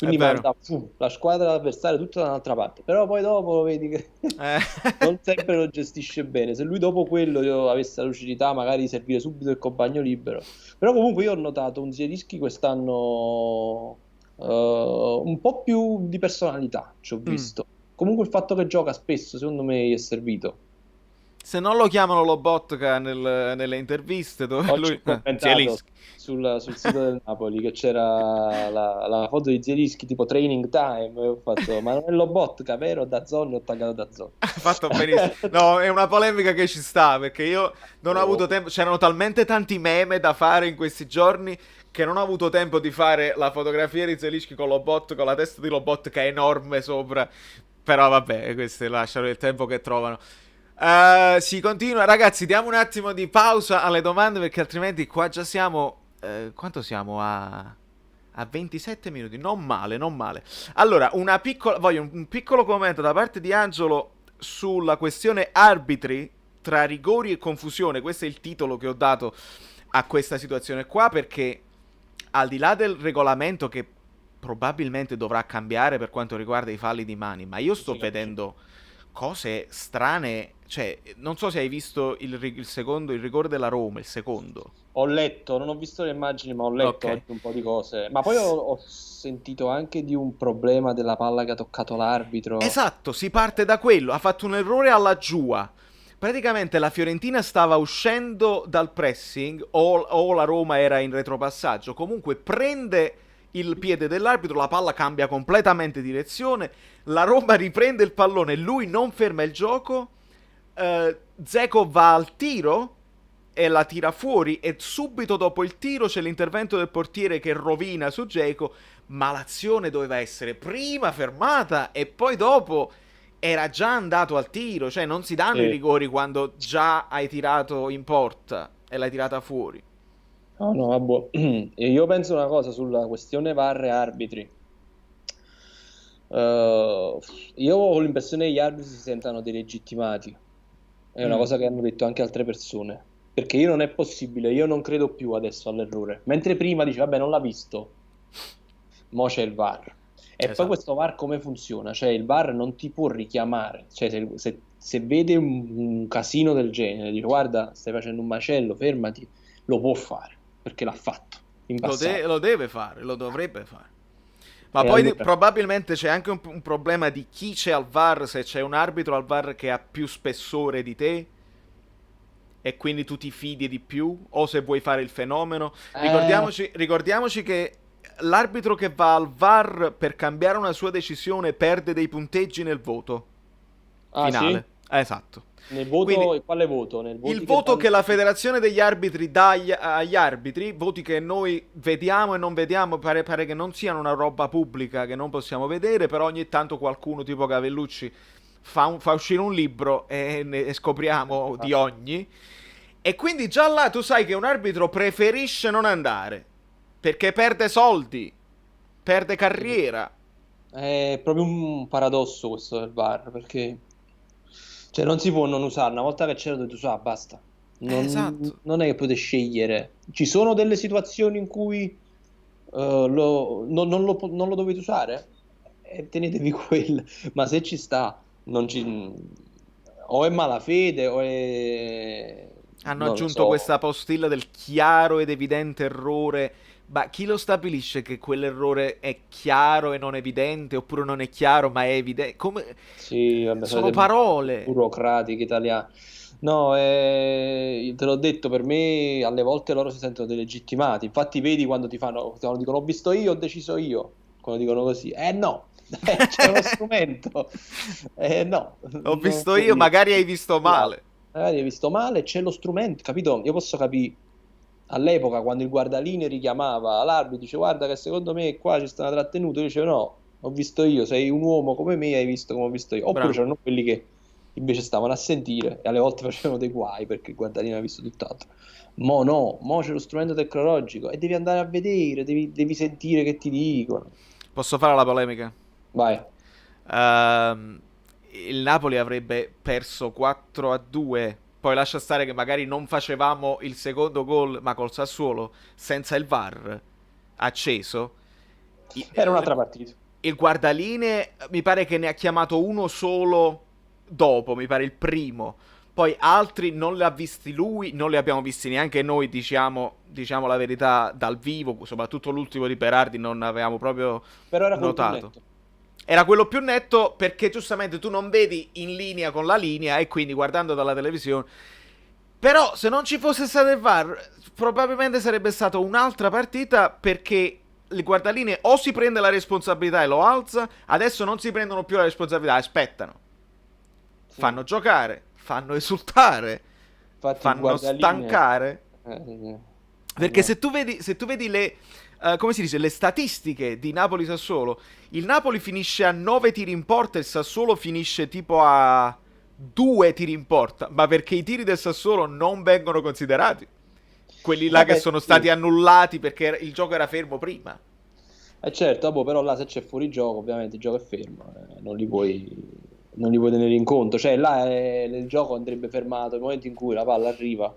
è Quindi vero. manda la squadra avversaria tutta da un'altra parte. Però poi dopo vedi che Eh. non sempre lo gestisce bene. Se lui dopo quello avesse la lucidità, magari di servire subito il compagno libero. Però comunque io ho notato un Zielinski quest'anno un po' più di personalità, ci ho Mm. visto. Comunque il fatto che gioca spesso, secondo me, gli è servito. Se non lo chiamano Lobotka nelle interviste dove Oggi ho lui... commentato Zielinski. sul sito del Napoli che c'era la foto di Zielinski tipo training time e ho fatto, ma non è Lobotka, vero? Da Zon, ho taggato da Zon. Fatto benissimo. No, è una polemica che ci sta perché io non ho avuto tempo. C'erano talmente tanti meme da fare in questi giorni che non ho avuto tempo di fare la fotografia di Zelinski con Lobot, con la testa di Lobot che è enorme sopra. Però vabbè, queste lasciano il tempo che trovano. Si continua, ragazzi. Diamo un attimo di pausa alle domande perché altrimenti qua già siamo. Quanto siamo a 27 minuti? Non male, non male. Allora, voglio un piccolo commento da parte di Angelo sulla questione arbitri tra rigori e confusione. Questo è il titolo che ho dato a questa situazione qua perché al di là del regolamento che probabilmente dovrà cambiare per quanto riguarda i falli di mani, ma io sto Sì, vedendo cose strane, cioè non so se hai visto il secondo, il rigore della Roma, il secondo. ho letto, non ho visto le immagini, ma ho Ok. letto oggi un po' di cose. Ma poi ho sentito anche di un problema della palla che ha toccato l'arbitro. Esatto, si parte da quello, ha fatto un errore alla giua. Praticamente la Fiorentina stava uscendo dal pressing o la Roma era in retropassaggio. Comunque prende il piede dell'arbitro, la palla cambia completamente direzione, la Roma riprende il pallone, lui non ferma il gioco, Dzeko va al tiro e la tira fuori e subito dopo il tiro c'è l'intervento del portiere che rovina su Dzeko, ma l'azione doveva essere prima fermata e poi dopo era già andato al tiro, cioè non si danno i Sì. rigori quando già hai tirato in porta e l'hai tirata fuori. No, no, vabbè. E io penso una cosa sulla questione VAR e arbitri. Eh, io ho l'impressione che gli arbitri si sentano delegittimati. È una Mm, cosa che hanno detto anche altre persone. Perché io non è possibile, io non credo più adesso all'errore. Mentre prima dice, vabbè, non l'ha visto, mo c'è il VAR. E poi esatto. questo VAR come funziona? Cioè il VAR non ti può richiamare. Cioè se vede un casino del genere, dice guarda, stai facendo un macello, fermati, lo può fare, perché l'ha fatto in passato. Lo deve fare, lo dovrebbe fare. Ma E poi allora, probabilmente c'è anche un problema di chi c'è al VAR, se c'è un arbitro al VAR che ha più spessore di te e quindi tu ti fidi di più, o se vuoi fare il fenomeno. eh, Ricordiamoci che l'arbitro che va al VAR per cambiare una sua decisione perde dei punteggi nel voto ah sì? finale. Esatto. Nel voto, Quindi e quale voto? Nel il voti che voto danno... che la federazione degli arbitri dà agli arbitri, voti che noi vediamo e non vediamo, pare che non siano una roba pubblica che non possiamo vedere, però ogni tanto qualcuno tipo Cavellucci fa uscire un libro e scopriamo di ogni. E quindi già là tu sai che un arbitro preferisce non andare, perché perde soldi, perde Sì. carriera. È proprio un paradosso questo del VAR, perché cioè, non si può non usare, una volta che c'è lo dovete usare, basta. Esatto. Non è che potete scegliere. Ci sono delle situazioni in cui non lo dovete usare e tenetevi quelle. Ma se ci sta, non ci... o è malafede o è... Hanno non lo aggiunto so. questa postilla del chiaro ed evidente errore. Ma chi lo stabilisce che quell'errore è chiaro e non evidente, oppure non è chiaro ma è evidente? Come... Sì, vabbè, Sono solite parole. burocratiche italiane. No, te l'ho detto, per me alle volte loro si sentono delegittimati. Infatti, vedi quando dicono ho visto io, ho deciso io. Quando dicono così, no, c'è uno strumento. No, Ho non visto puoi io, dire. magari hai visto Bravo. male. Magari hai visto male, c'è lo strumento, capito? Io posso capire all'epoca quando il guardalinee richiamava l'arbitro, dice guarda che secondo me qua ci sta una trattenuta, io dicevo no, ho visto io, sei un uomo come me, hai visto come ho visto io. Oppure Bravo. c'erano quelli che invece stavano a sentire e alle volte facevano dei guai perché il guardalinee ha visto tutt'altro. Mo no, mo c'è lo strumento tecnologico e devi andare a vedere, devi sentire che ti dicono. Posso fare la polemica? Vai. Ehm, il Napoli avrebbe perso 4-2. Poi lascia stare che magari non facevamo il secondo gol, ma col Sassuolo, senza il VAR acceso. Era Il, un'altra partita. il guardalinee mi pare che ne ha chiamato uno solo dopo, mi pare il primo. Poi altri non li ha visti lui, non li abbiamo visti neanche noi, diciamo la verità, dal vivo, soprattutto l'ultimo di Berardi non avevamo proprio Però era quello più notato. netto. Era quello più netto perché giustamente tu non vedi in linea con la linea e quindi guardando dalla televisione. Però se non ci fosse stato il VAR, probabilmente sarebbe stata un'altra partita perché il guardalinee o si prende la responsabilità e lo alza, adesso non si prendono più la responsabilità, aspettano, Sì. fanno giocare, fanno esultare, Infatti il fanno guardalinee... stancare. Perché no. se tu vedi le, come si dice, le statistiche di Napoli-Sassuolo, il Napoli finisce a 9 tiri in porta e il Sassuolo finisce tipo a 2 tiri in porta, ma perché i tiri del Sassuolo non vengono considerati. Quelli là che Vabbè, sono sì. stati annullati perché il gioco era fermo prima. Certo, boh, però là se c'è fuori gioco, ovviamente il gioco è fermo, non li puoi tenere in conto. Cioè, là il gioco andrebbe fermato nel momento in cui la palla arriva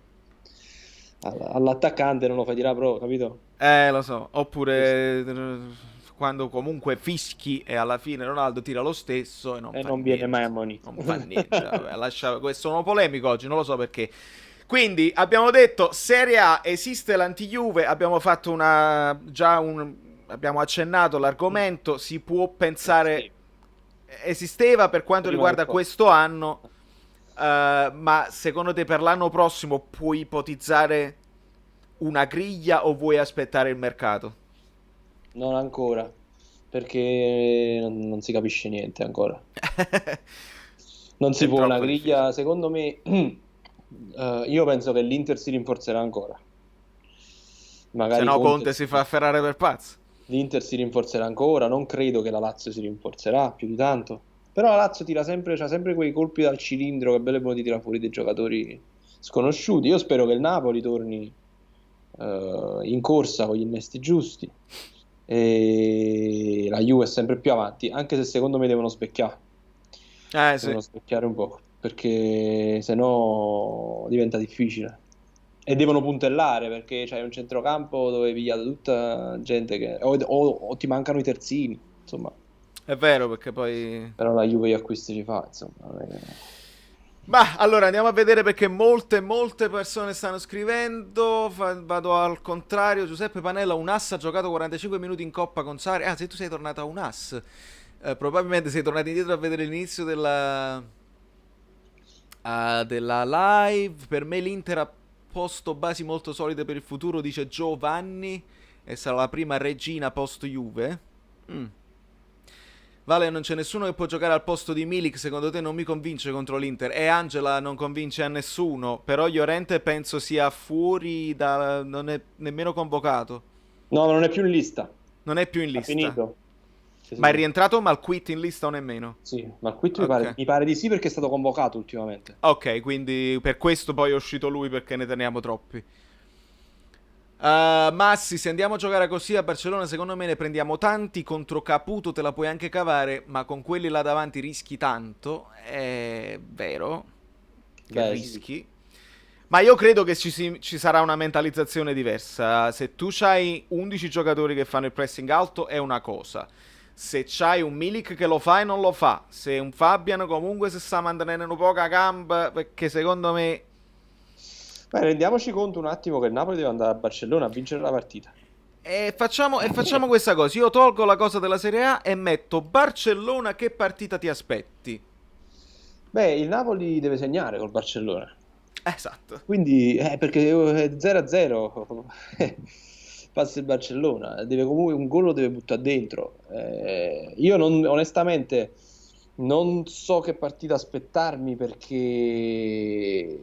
all'attaccante, non lo fai tirare pro, capito? Lo so. Questo. Oppure quando comunque fischi e alla fine Ronaldo tira lo stesso e non E fa non viene mai niente. ammonito. Non fa niente. Vabbè, questo sono polemico oggi, non lo so perché. Quindi abbiamo detto Serie A esiste l'anti-Juve, abbiamo fatto abbiamo accennato l'argomento, si può pensare Sì, esisteva per quanto prima che riguarda poi. questo anno, ma secondo te per l'anno prossimo puoi ipotizzare una griglia o vuoi aspettare il mercato? Non ancora, perché non si capisce niente ancora. Non si È può una troppo difficile. griglia, secondo me, io penso che l'Inter si rinforzerà ancora. Se Magari no Conte Conte si fa afferrare per pazzo. L'Inter si rinforzerà ancora, non credo che la Lazio si rinforzerà più di tanto. Però la Lazio tira sempre, c'ha sempre quei colpi dal cilindro che belle buone di tira fuori dei giocatori sconosciuti. Io spero che il Napoli torni in corsa con gli innesti giusti e la Juve è sempre più avanti, anche se secondo me devono specchiare. Sì. Devono specchiare un po', perché sennò diventa difficile. E devono puntellare perché c'hai un centrocampo dove hai pigliato tutta gente che... o ti mancano i terzini, insomma. È vero perché poi... Però la Juve gli acquisti li fa, insomma. Non è Ma allora andiamo a vedere perché molte persone stanno scrivendo. Vado al contrario. Giuseppe Panella, un ass ha giocato 45 minuti in coppa con Sari. Ah, se tu sei tornato a un ass, probabilmente sei tornato indietro a vedere l'inizio della live. Per me l'Inter ha posto basi molto solide per il futuro, dice Giovanni. E sarà la prima regina post Juve. Mm. Vale, non c'è nessuno che può giocare al posto di Milik, secondo te non mi convince contro l'Inter. E Angela non convince a nessuno, però Llorente penso sia fuori non è nemmeno convocato. No, ma non è più in lista. Non è più in Ha lista. finito. Sì, Ma è sì. rientrato Malquit in lista o nemmeno? Sì, ma qui Ok. mi pare di sì perché è stato convocato ultimamente. Ok, quindi per questo poi è uscito lui perché ne teniamo troppi. Massi, se andiamo a giocare così a Barcellona, secondo me ne prendiamo tanti. Contro Caputo te la puoi anche cavare, ma con quelli là davanti rischi tanto. È vero che Beh, sì. rischi. Ma io credo che ci sarà una mentalizzazione diversa. Se tu hai 11 giocatori che fanno il pressing alto è una cosa. Se c'hai un Milik che lo fa e non lo fa. Se un Fabian comunque si sta mantenendo poca gamba, perché secondo me. Beh, rendiamoci conto un attimo che il Napoli deve andare a Barcellona a vincere la partita. E facciamo questa cosa. Io tolgo la cosa della Serie A e metto Barcellona. Che partita ti aspetti? Beh, il Napoli deve segnare col Barcellona. Esatto. Quindi, perché 0-0 passa il Barcellona, deve comunque un gol lo deve buttare dentro. Io onestamente non so che partita aspettarmi perché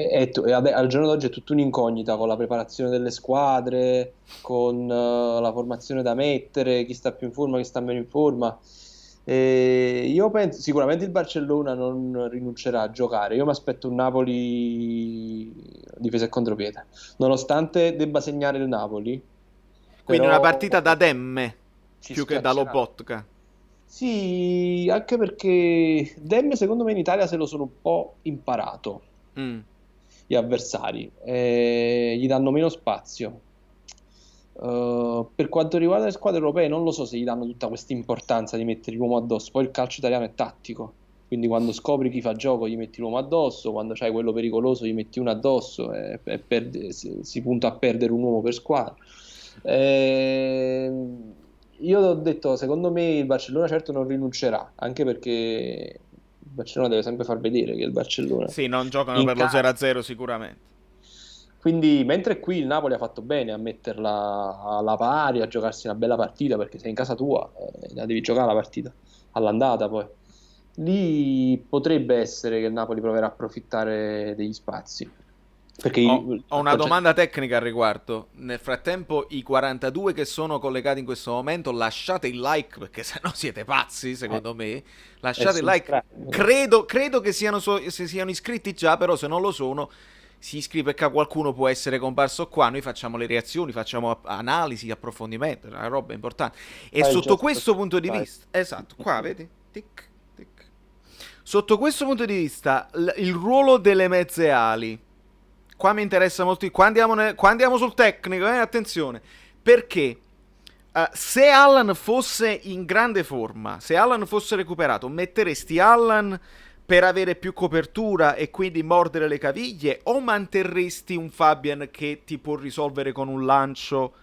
al giorno d'oggi è tutta un'incognita con la preparazione delle squadre, con la formazione da mettere, chi sta più in forma, chi sta meno in forma. Io penso sicuramente il Barcellona non rinuncerà a giocare. Io mi aspetto un Napoli difesa e contropiede, nonostante debba segnare il Napoli, Quindi una però partita da Demme ci più che da schiaccerà. Lobotka. Sì, anche perché Dem secondo me in Italia se lo sono un po' imparato Mm. gli avversari, gli danno meno spazio. Per quanto riguarda le squadre europee, non lo so se gli danno tutta questa importanza di mettere l'uomo addosso. Poi il calcio italiano è tattico, quindi quando scopri chi fa gioco gli metti l'uomo addosso, quando c'hai quello pericoloso gli metti uno addosso si punta a perdere un uomo per squadra. Io ho detto, secondo me il Barcellona certo non rinuncerà, anche perché il Barcellona deve sempre far vedere che è il Barcellona. Sì, non giocano In per lo casa. 0-0 sicuramente. Quindi, mentre qui il Napoli ha fatto bene a metterla alla pari, a giocarsi una bella partita, perché sei in casa tua, la devi giocare la partita, all'andata poi. Lì potrebbe essere che il Napoli proverà a approfittare degli spazi. Perché Ho il una concetto. domanda tecnica al riguardo. Nel frattempo, i 42 che sono collegati in questo momento, lasciate il like perché sennò siete pazzi, eh, secondo me. è Lasciate il like. subscribe. Credo che se siano iscritti già, però se non lo sono, si iscrive perché qualcuno può essere comparso qua. Noi facciamo le reazioni, facciamo analisi, approfondimento, è una roba importante. E Fai il sotto gesto questo punto di subscribe. vista, esatto, qua vedi? Tic, tic. Sotto questo punto di vista, il ruolo delle mezze ali. Qua mi interessa molto. Qua andiamo sul tecnico, attenzione. Perché se Allan fosse in grande forma, se Allan fosse recuperato, metteresti Allan per avere più copertura e quindi mordere le caviglie o manterresti un Fabian che ti può risolvere con un lancio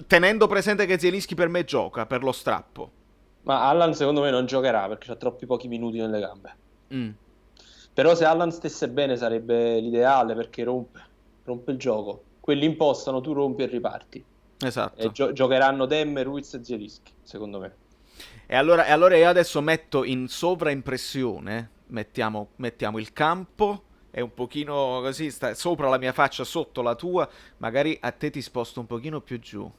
tenendo presente che Zielinski per me gioca per lo strappo? Ma Allan secondo me non giocherà perché ha troppi pochi minuti nelle gambe. Mm, Però se Allan stesse bene sarebbe l'ideale perché rompe il gioco. Quelli impostano, tu rompi e riparti. E esatto. giocheranno Dem, Ruiz e Zielinski, secondo me. E allora io adesso metto in sovraimpressione, mettiamo il campo, è un pochino così, sta sopra la mia faccia, sotto la tua, magari a te ti sposto un pochino più giù.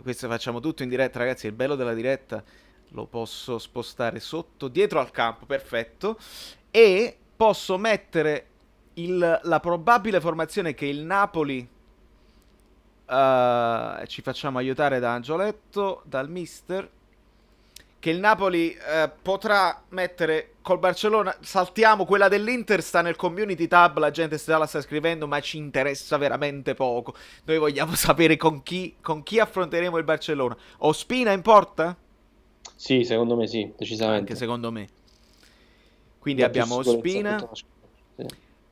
Questo facciamo tutto in diretta, ragazzi, il bello della diretta lo posso spostare sotto, dietro al campo, perfetto, e posso mettere la probabile formazione che il Napoli ci facciamo aiutare da Angioletto, dal mister. Che il Napoli potrà mettere col Barcellona. Saltiamo quella dell'Inter, sta nel community tab. La gente la sta scrivendo, ma ci interessa veramente poco. Noi vogliamo sapere con chi affronteremo il Barcellona. Ospina in porta? Sì, secondo me sì, Anche decisamente. secondo me. Quindi Da più abbiamo sicurezza in tutta Ospina. la squadra. Sì.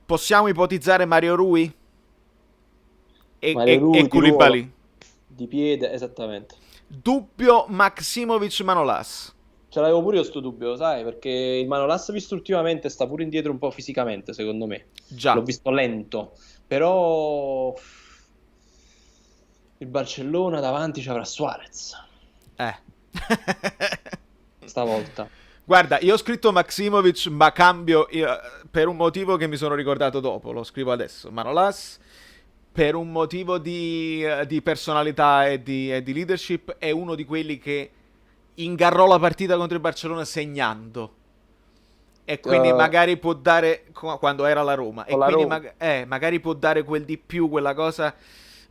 Possiamo ipotizzare Mario Rui e, Mario e, Rui e di ruolo, Koulibaly. di piede, esattamente. Dubbio Maximovic Manolas. Ce l'avevo pure io sto dubbio, lo sai, perché il Manolas visto ultimamente sta pure indietro un po' fisicamente, secondo me. L'ho Già. visto lento, però il Barcellona davanti ci avrà Suarez. Eh. stavolta. Guarda, io ho scritto Maximovic, ma cambio per un motivo che mi sono ricordato dopo, lo scrivo adesso. Manolas, per un motivo di personalità e di leadership, è uno di quelli che ingarrò la partita contro il Barcellona segnando. E quindi Eh, magari può dare, quando era la Roma, e con la quindi Roma. magari può dare quel di più, quella cosa,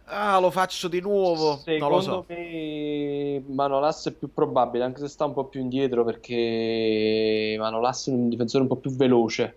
ah, lo faccio di nuovo, non lo so. Secondo me Manolas è più probabile, anche se sta un po' più indietro, perché Manolas è un difensore un po' più veloce.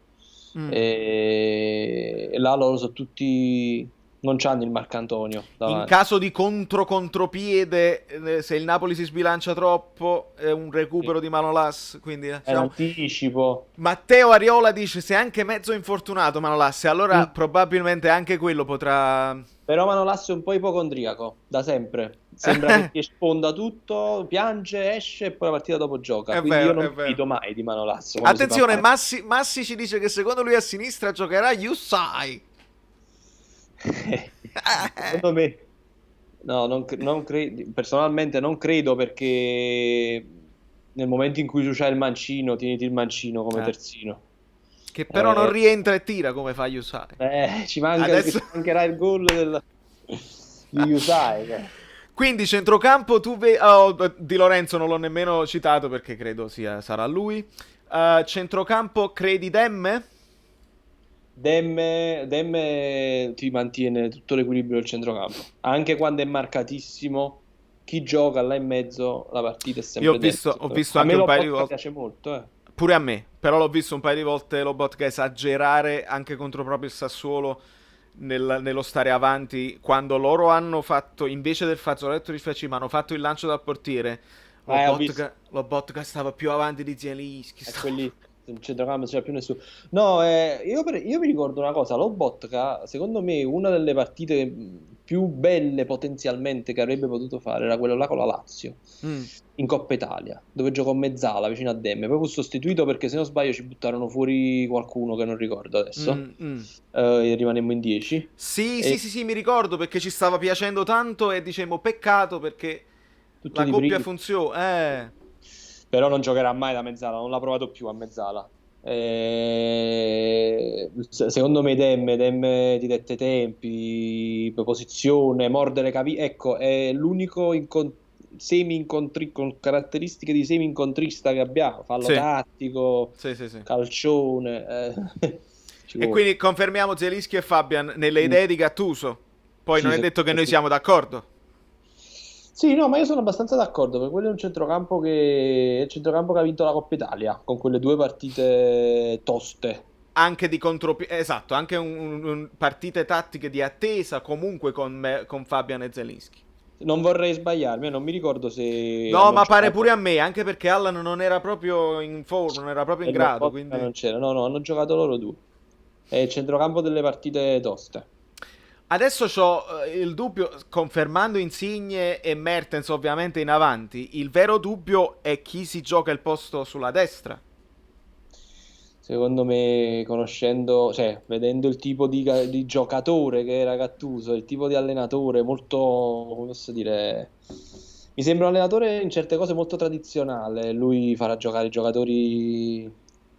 Mm. E là loro sono tutti... non c'hanno il Marcantonio In davanti. caso di contropiede, se il Napoli si sbilancia troppo, è un Sì. recupero di Manolas. Quindi, È in diciamo, anticipo. Matteo Ariola dice: se è anche mezzo infortunato Manolas, allora Mm. probabilmente anche quello potrà. Però Manolas è un po' ipocondriaco, da sempre. Sembra che ti esponda tutto, piange, esce e poi la partita dopo gioca. È Quindi io vero, non è mi vero. fido mai di Manolas quando si fa Attenzione, male. Massi ci dice che secondo lui a sinistra giocherà Yusai. Secondo me, no, personalmente non credo, perché nel momento in cui tu c'hai il mancino, tieniti il mancino come Eh, terzino. che però non Eh, rientra e tira come fa Yusai. Adesso. ci mancherà il gol di Usai. Quindi centrocampo Di Lorenzo non l'ho nemmeno citato perché credo sarà lui. Centrocampo credi Demme? Demme ti mantiene tutto l'equilibrio del centrocampo. Anche quando è marcatissimo, chi gioca là in mezzo, la partita è Io ho sempre visto, dentro. ho visto A me anche un paio di Lobotka volte. piace molto, eh. Pure a me, però l'ho visto un paio di volte Lobotka esagerare anche contro proprio il Sassuolo nello stare avanti. Quando loro hanno fatto, invece del fazzoletto di Facima, hanno fatto il lancio dal portiere. Ho visto. Lobotka stava più avanti di Zielinski. E quelli in centrocampo non c'era più nessuno. No, io mi ricordo una cosa, Lobotka, secondo me, una delle partite più belle potenzialmente che avrebbe potuto fare era quella là con la Lazio, Mm, in Coppa Italia, dove giocò Mezzala vicino a Demme. Poi fu sostituito perché, se non sbaglio, ci buttarono fuori qualcuno che non ricordo adesso. mm. E rimanemmo in 10. Sì, sì, E sì, sì, mi ricordo perché ci stava piacendo tanto e dicemmo peccato perché tutti la di coppia prima. funziona. Però non giocherà mai da mezzala, non l'ha provato più a mezzala. Secondo me Demme di dette tempi, posizione, mordere caviglie, ecco, è l'unico con caratteristiche di semi-incontrista che abbiamo, fallo Sì, tattico, sì, sì, sì. calcione, ci E vuole. quindi confermiamo Zelinski e Fabian nelle idee di Gattuso. Poi non Sì, è detto che noi sì. siamo d'accordo. Sì, no, ma io sono abbastanza d'accordo, perché quello è il centrocampo che ha vinto la Coppa Italia, con quelle due partite toste. Anche di contropiede, esatto, anche partite tattiche di attesa comunque con Fabian e Zelinski. Non vorrei sbagliarmi, non mi ricordo se No, hanno ma pare giocato pure a me, anche perché Allan non era proprio in forma, non era proprio in e grado, Lobotka quindi. non c'era. No, no, hanno giocato loro due. È il centrocampo delle partite toste. Adesso ho il dubbio, confermando Insigne e Mertens ovviamente in avanti, il vero dubbio è chi si gioca il posto sulla destra. Secondo me, conoscendo, cioè, vedendo il tipo di giocatore che era Gattuso, il tipo di allenatore molto, come posso dire, mi sembra un allenatore in certe cose molto tradizionale. Lui farà giocare i giocatori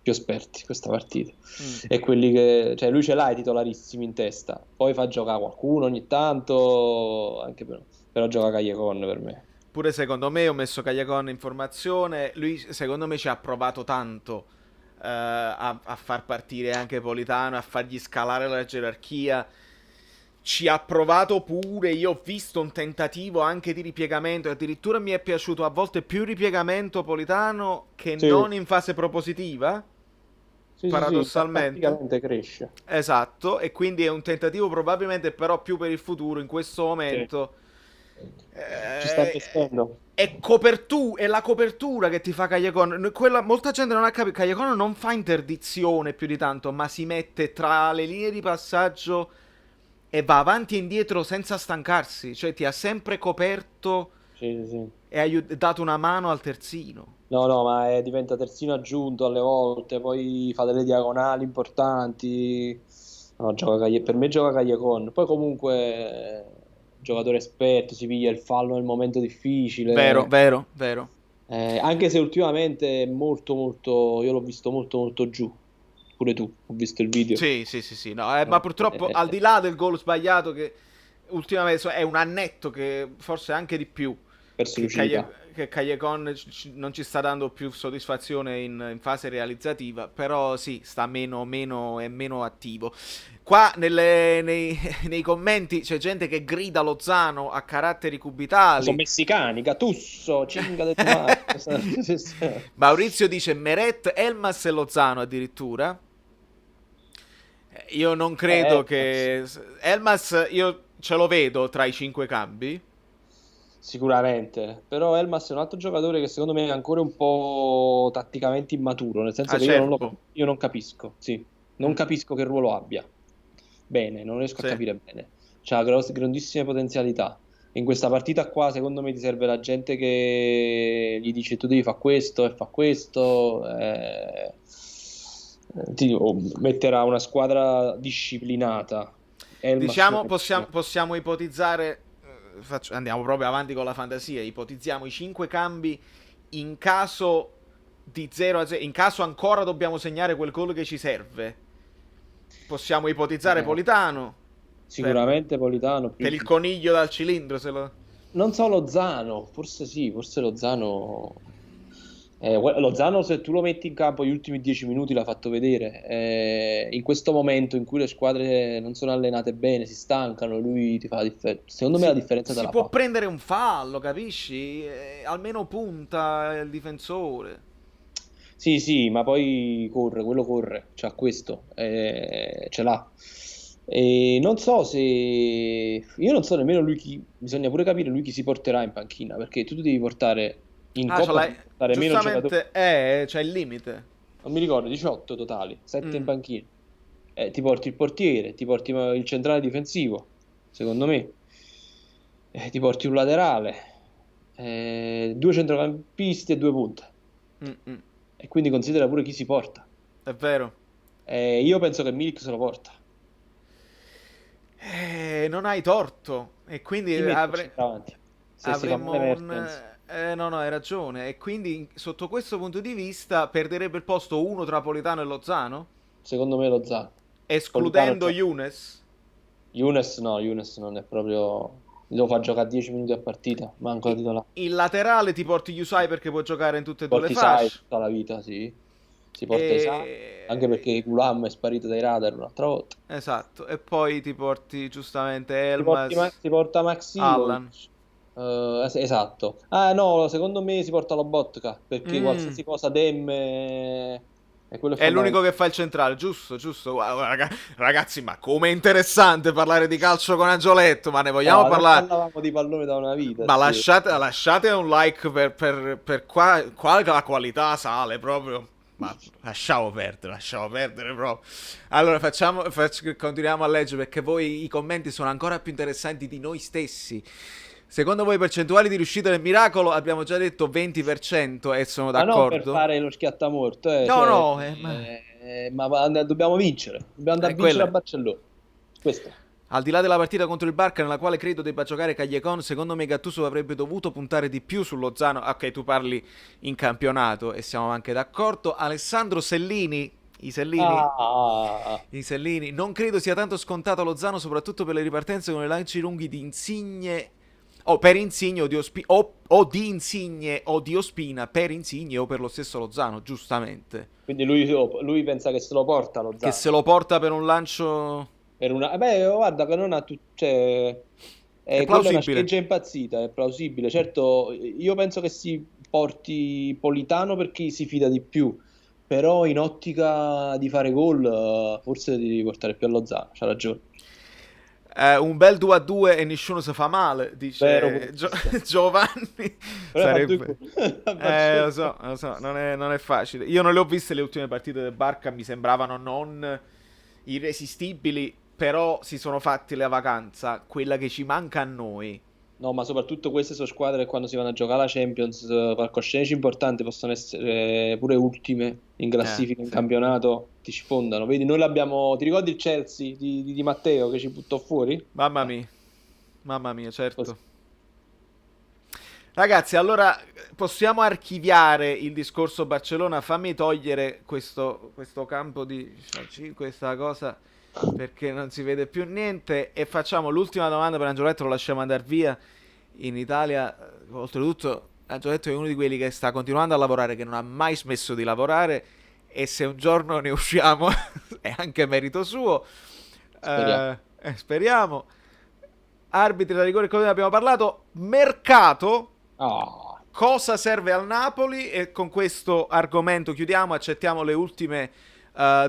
più esperti questa partita. Mm. E quelli che, cioè, lui ce l'ha i titolarissimi in testa. Poi fa giocare qualcuno ogni tanto, anche però gioca Callecon per me. Pure secondo me ho messo Cagliacon in formazione, lui secondo me ci ha provato tanto a far partire anche Politano, a fargli scalare la gerarchia. Ci ha provato pure, io ho visto un tentativo anche di ripiegamento, e addirittura mi è piaciuto a volte più ripiegamento Politano che Sì, non in fase propositiva, sì, sì, sì, paradossalmente. tatticamente cresce. Esatto, e quindi è un tentativo probabilmente però più per il futuro in questo Sì. momento. Ci sta Eh, investendo. è la copertura che ti fa Callecon. Molta gente non ha capito. Callecon non fa interdizione più di tanto, ma si mette tra le linee di passaggio e va avanti e indietro senza stancarsi. Cioè ti ha sempre coperto Sì, sì, sì. e dato una mano al terzino. No, no, ma diventa terzino aggiunto alle volte, poi fa delle diagonali importanti. No, per me gioca Callecon. Poi comunque, giocatore esperto, si piglia il fallo nel momento Vero, difficile. vero, vero. Anche se ultimamente è molto molto, io l'ho visto molto molto giù, pure tu, ho visto il video. Sì, sì, sì, sì, no, ma purtroppo al di là del gol sbagliato che ultimamente è un annetto che forse anche di più Perso lucidità. che Callejon non ci sta dando più soddisfazione in fase realizzativa, però sì, sta è meno attivo. Qua nei commenti c'è gente che grida Lozano a caratteri Sono cubitali. messicani, Gattuso, cinga de tu madre. Maurizio dice Meret, Elmas e Lozano addirittura. Io non credo Elmas. che Elmas io ce lo vedo tra i cinque cambi. Sicuramente, però Elmas è un altro giocatore che secondo me è ancora un po' tatticamente immaturo, nel senso Ah, che certo. io non capisco, sì, non Mm, capisco che ruolo abbia. Bene, non riesco a sì. capire bene. C'ha grandissime potenzialità. In questa partita qua, secondo me, ti serve la gente che gli dice tu devi fare questo e fa questo. Metterà una squadra disciplinata. Elmas non Diciamo, è possiamo ipotizzare, andiamo proprio avanti con la fantasia, ipotizziamo i cinque cambi in caso di 0 a 0, in caso ancora dobbiamo segnare quel gol che ci serve. Possiamo ipotizzare eh, Politano sicuramente Politano per più. il coniglio dal cilindro, se lo... Non so Lozano, forse sì, forse Lozano. Lozano, se tu lo metti in campo gli ultimi 10 minuti, l'ha fatto vedere. In questo momento in cui le squadre non sono allenate bene, si stancano, lui ti fa la differenza. Secondo me la differenza te Si la può fa. prendere un fallo, capisci? Almeno punta il difensore. Sì, sì, ma poi corre, quello corre, c'ha questo, ce l'ha. E non so se... Io non so nemmeno lui chi... Bisogna pure capire lui chi si porterà in panchina, perché tu devi portare... In Ah, ce Coppa l'hai. devi portare meno giocatori. Giustamente, c'è il limite. Non mi ricordo, 18 totali, 7 in Mm, panchina. Ti porti il portiere, ti porti il centrale difensivo, secondo me. Ti porti un laterale, due centrocampisti e due punte. mm, mm. E quindi considera pure chi si porta. È vero. Io penso che Milik se lo porta. Non hai torto. E quindi Chi mette a centravanti? Se si fa male avremmo un... Mertens. no, no, hai ragione. E quindi sotto questo punto di vista perderebbe il posto uno tra Politano e Lozano? Secondo me lo Zan. Politano Escludendo gioca. Younes? Younes no, Younes non è proprio... Lo fa giocare 10 minuti a partita, manco la titolare. Il laterale ti porti Yusai perché può giocare in tutte e due le Porti Sai fasce. tutta la vita, sì. Si porta i Sai, anche perché E... Gulam è sparito dai radar un'altra volta. Esatto. E poi ti porti giustamente Si porta Allan. Maximovic. Esatto. Ah no, secondo me si porta Lobotka, perché Mm. qualsiasi cosa Dem è quello è È l'unico fondamentale. che fa il centrale, giusto, giusto. Ragazzi, ma com'è interessante parlare di calcio con Angioletto, ma ne vogliamo No, non parlare? parlavamo di pallone da una vita, Ma sì. lasciate un like per qua la qualità sale proprio. Ma lasciamo perdere proprio. Allora continuiamo a leggere perché voi i commenti sono ancora più interessanti di noi stessi. Secondo voi percentuali di riuscita del miracolo? Abbiamo già detto 20% e sono Ma non per d'accordo. fare lo schiattamorto, No, cioè, no, dobbiamo vincere. Dobbiamo andare è a vincere a quella. Barcellona. Questo. Al di là della partita contro il Barca, nella quale credo debba giocare Cagliacon, secondo me Gattuso avrebbe dovuto puntare di più su Lozano. Ok, tu parli in campionato e siamo anche d'accordo. Alessandro Sellini, i Sellini, Ah, i Sellini, non credo sia tanto scontato Lozano, soprattutto per le ripartenze con i lanci lunghi di Insigne. O per Insigne o di, o di Insigne o di Ospina per Insigne o per lo stesso Lozano, giustamente. quindi lui pensa che se lo porta lo Che se Zano. lo porta per un lancio Per una... Beh, guarda che non ha cioè, è quella è una plausibile. scheggia impazzita, è plausibile. Certo, io penso che si porti Politano perché si fida di più, però in ottica di fare gol, forse devi portare più a Lozano, c'ha ragione. Un bel 2 a 2 e nessuno si fa male, Vero dice pure questo. Giovanni. Però hai fatto il Sarebbe. gol a Barcellona. Lo so, non è facile. Io non le ho viste le ultime partite del Barca, mi sembravano non irresistibili, però si sono fatti la vacanza, quella che ci manca a noi. No, ma soprattutto queste sono squadre che quando si vanno a giocare la Champions, palcoscenici importanti, possono essere pure ultime in classifica in Sì. campionato, ti sfondano. Vedi, noi l'abbiamo. Ti ricordi il Chelsea di Matteo che ci buttò fuori? Mamma mia, Così. certo. Ragazzi, allora possiamo archiviare il discorso Barcellona. Fammi togliere questo campo di questa cosa, perché non si vede più niente. E facciamo l'ultima domanda per Angioletto, lo lasciamo andare via. In Italia, oltretutto, Angioletto è uno di quelli che sta continuando a lavorare, che non ha mai smesso di lavorare, e se un giorno ne usciamo è anche merito suo. Speriamo. Speriamo. Arbitri da rigore, come abbiamo parlato. Mercato. Ah, Cosa serve al Napoli? E con questo argomento chiudiamo, accettiamo le ultime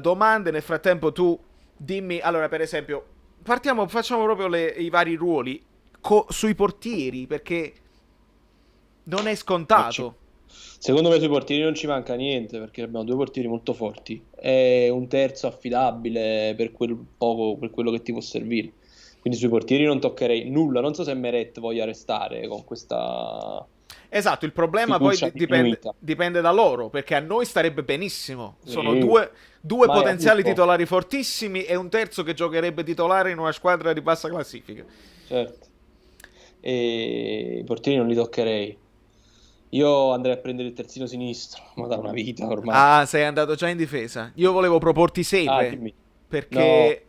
domande. Nel frattempo tu dimmi, allora per esempio, facciamo proprio i vari ruoli sui portieri, perché non è scontato. secondo me sui portieri non ci manca niente perché abbiamo due portieri molto forti e un terzo affidabile per quel poco, per quello che ti può servire. Quindi sui portieri non toccherei nulla. Non so se Meret voglia restare con questa Esatto, il problema poi fiducia diminuita. dipende da loro, perché a noi starebbe benissimo. Sono Sì, due ma è potenziali tutto, titolari fortissimi e un terzo che giocherebbe titolare in una squadra di bassa classifica. certo. E i portieri non li toccherei. Io andrei a prendere il terzino sinistro, ma da una vita ormai. Ah, sei andato già in difesa. Io volevo proporti Ah, Sepe, dimmi. No. perché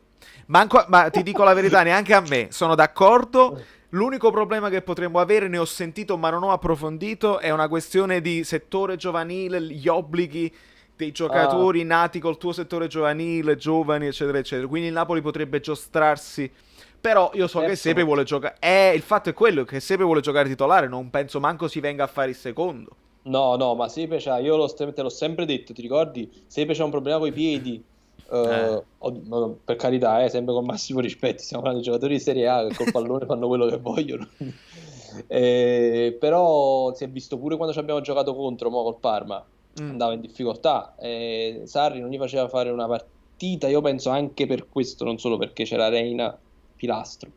ma ti dico la verità, neanche a me. Sono d'accordo. L'unico problema che potremmo avere, ne ho sentito ma non ho approfondito, è una questione di settore giovanile, gli obblighi dei Ah, giocatori nati col tuo settore giovanile, giovani, eccetera, eccetera. Quindi il Napoli potrebbe giostrarsi. Però io so che terzo Sepe no. vuole giocare. Il fatto è quello, che Sepe vuole giocare titolare. Non penso manco si venga a fare il secondo. No, no, ma Sepe c'ha, te l'ho sempre detto, ti ricordi? Sepe c'ha un problema con i piedi. Eh. No, per carità, sempre con massimo rispetto, stiamo parlando di giocatori di Serie A che col pallone fanno quello che vogliono. Però si è visto pure quando ci abbiamo giocato contro, mo col Parma, Mm. andava in difficoltà. Sarri non gli faceva fare una partita, io penso anche per questo, non solo perché c'era Reina Pilastro.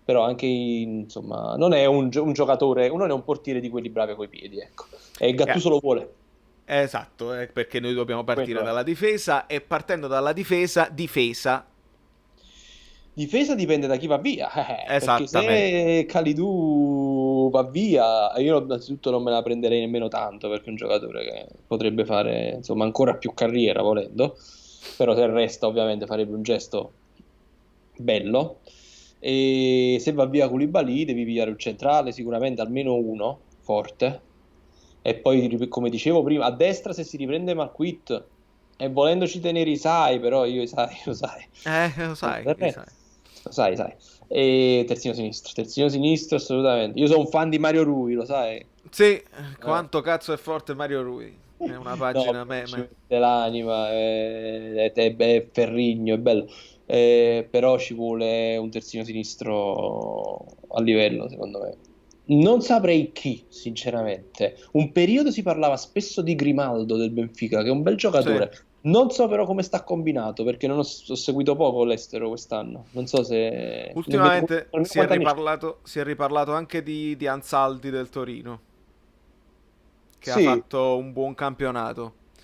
Però anche, insomma, non è un giocatore, non è un portiere di quelli bravi coi piedi, ecco. E Eh, Gattuso lo vuole. esatto, perché noi dobbiamo partire Quello è. dalla difesa e partendo dalla difesa. Difesa dipende da chi va via, perché Esattamente. se Kalidou va via, io innanzitutto non me la prenderei nemmeno tanto, perché è un giocatore che potrebbe fare, insomma, ancora più carriera volendo, però se resta ovviamente farebbe un gesto bello. E se va via Koulibaly devi pigliare un centrale, sicuramente almeno uno forte. E poi, come dicevo prima, a destra se si riprende Marquit e volendoci tenere i Sai, però io i Sai, lo sai. Lo sai, Per lo me, sai. lo sai, sai. E terzino sinistro assolutamente. Io sono un fan di Mario Rui, lo sai. Sì, Eh. quanto cazzo è forte Mario Rui. È una No, pagina ci meme. mette l'anima, è ferrigno, è bello. Però ci vuole un terzino sinistro a livello, secondo me. Non saprei chi, sinceramente. Un periodo si parlava spesso di Grimaldo del Benfica, che è un bel Sì. giocatore. Non so però come sta combinato, perché non ho seguito poco l'estero quest'anno. Non so se... Ultimamente nemmeno quanti anni c'ha. si è riparlato anche di Ansaldi del Torino, che ha Sì, fatto un buon campionato. sì.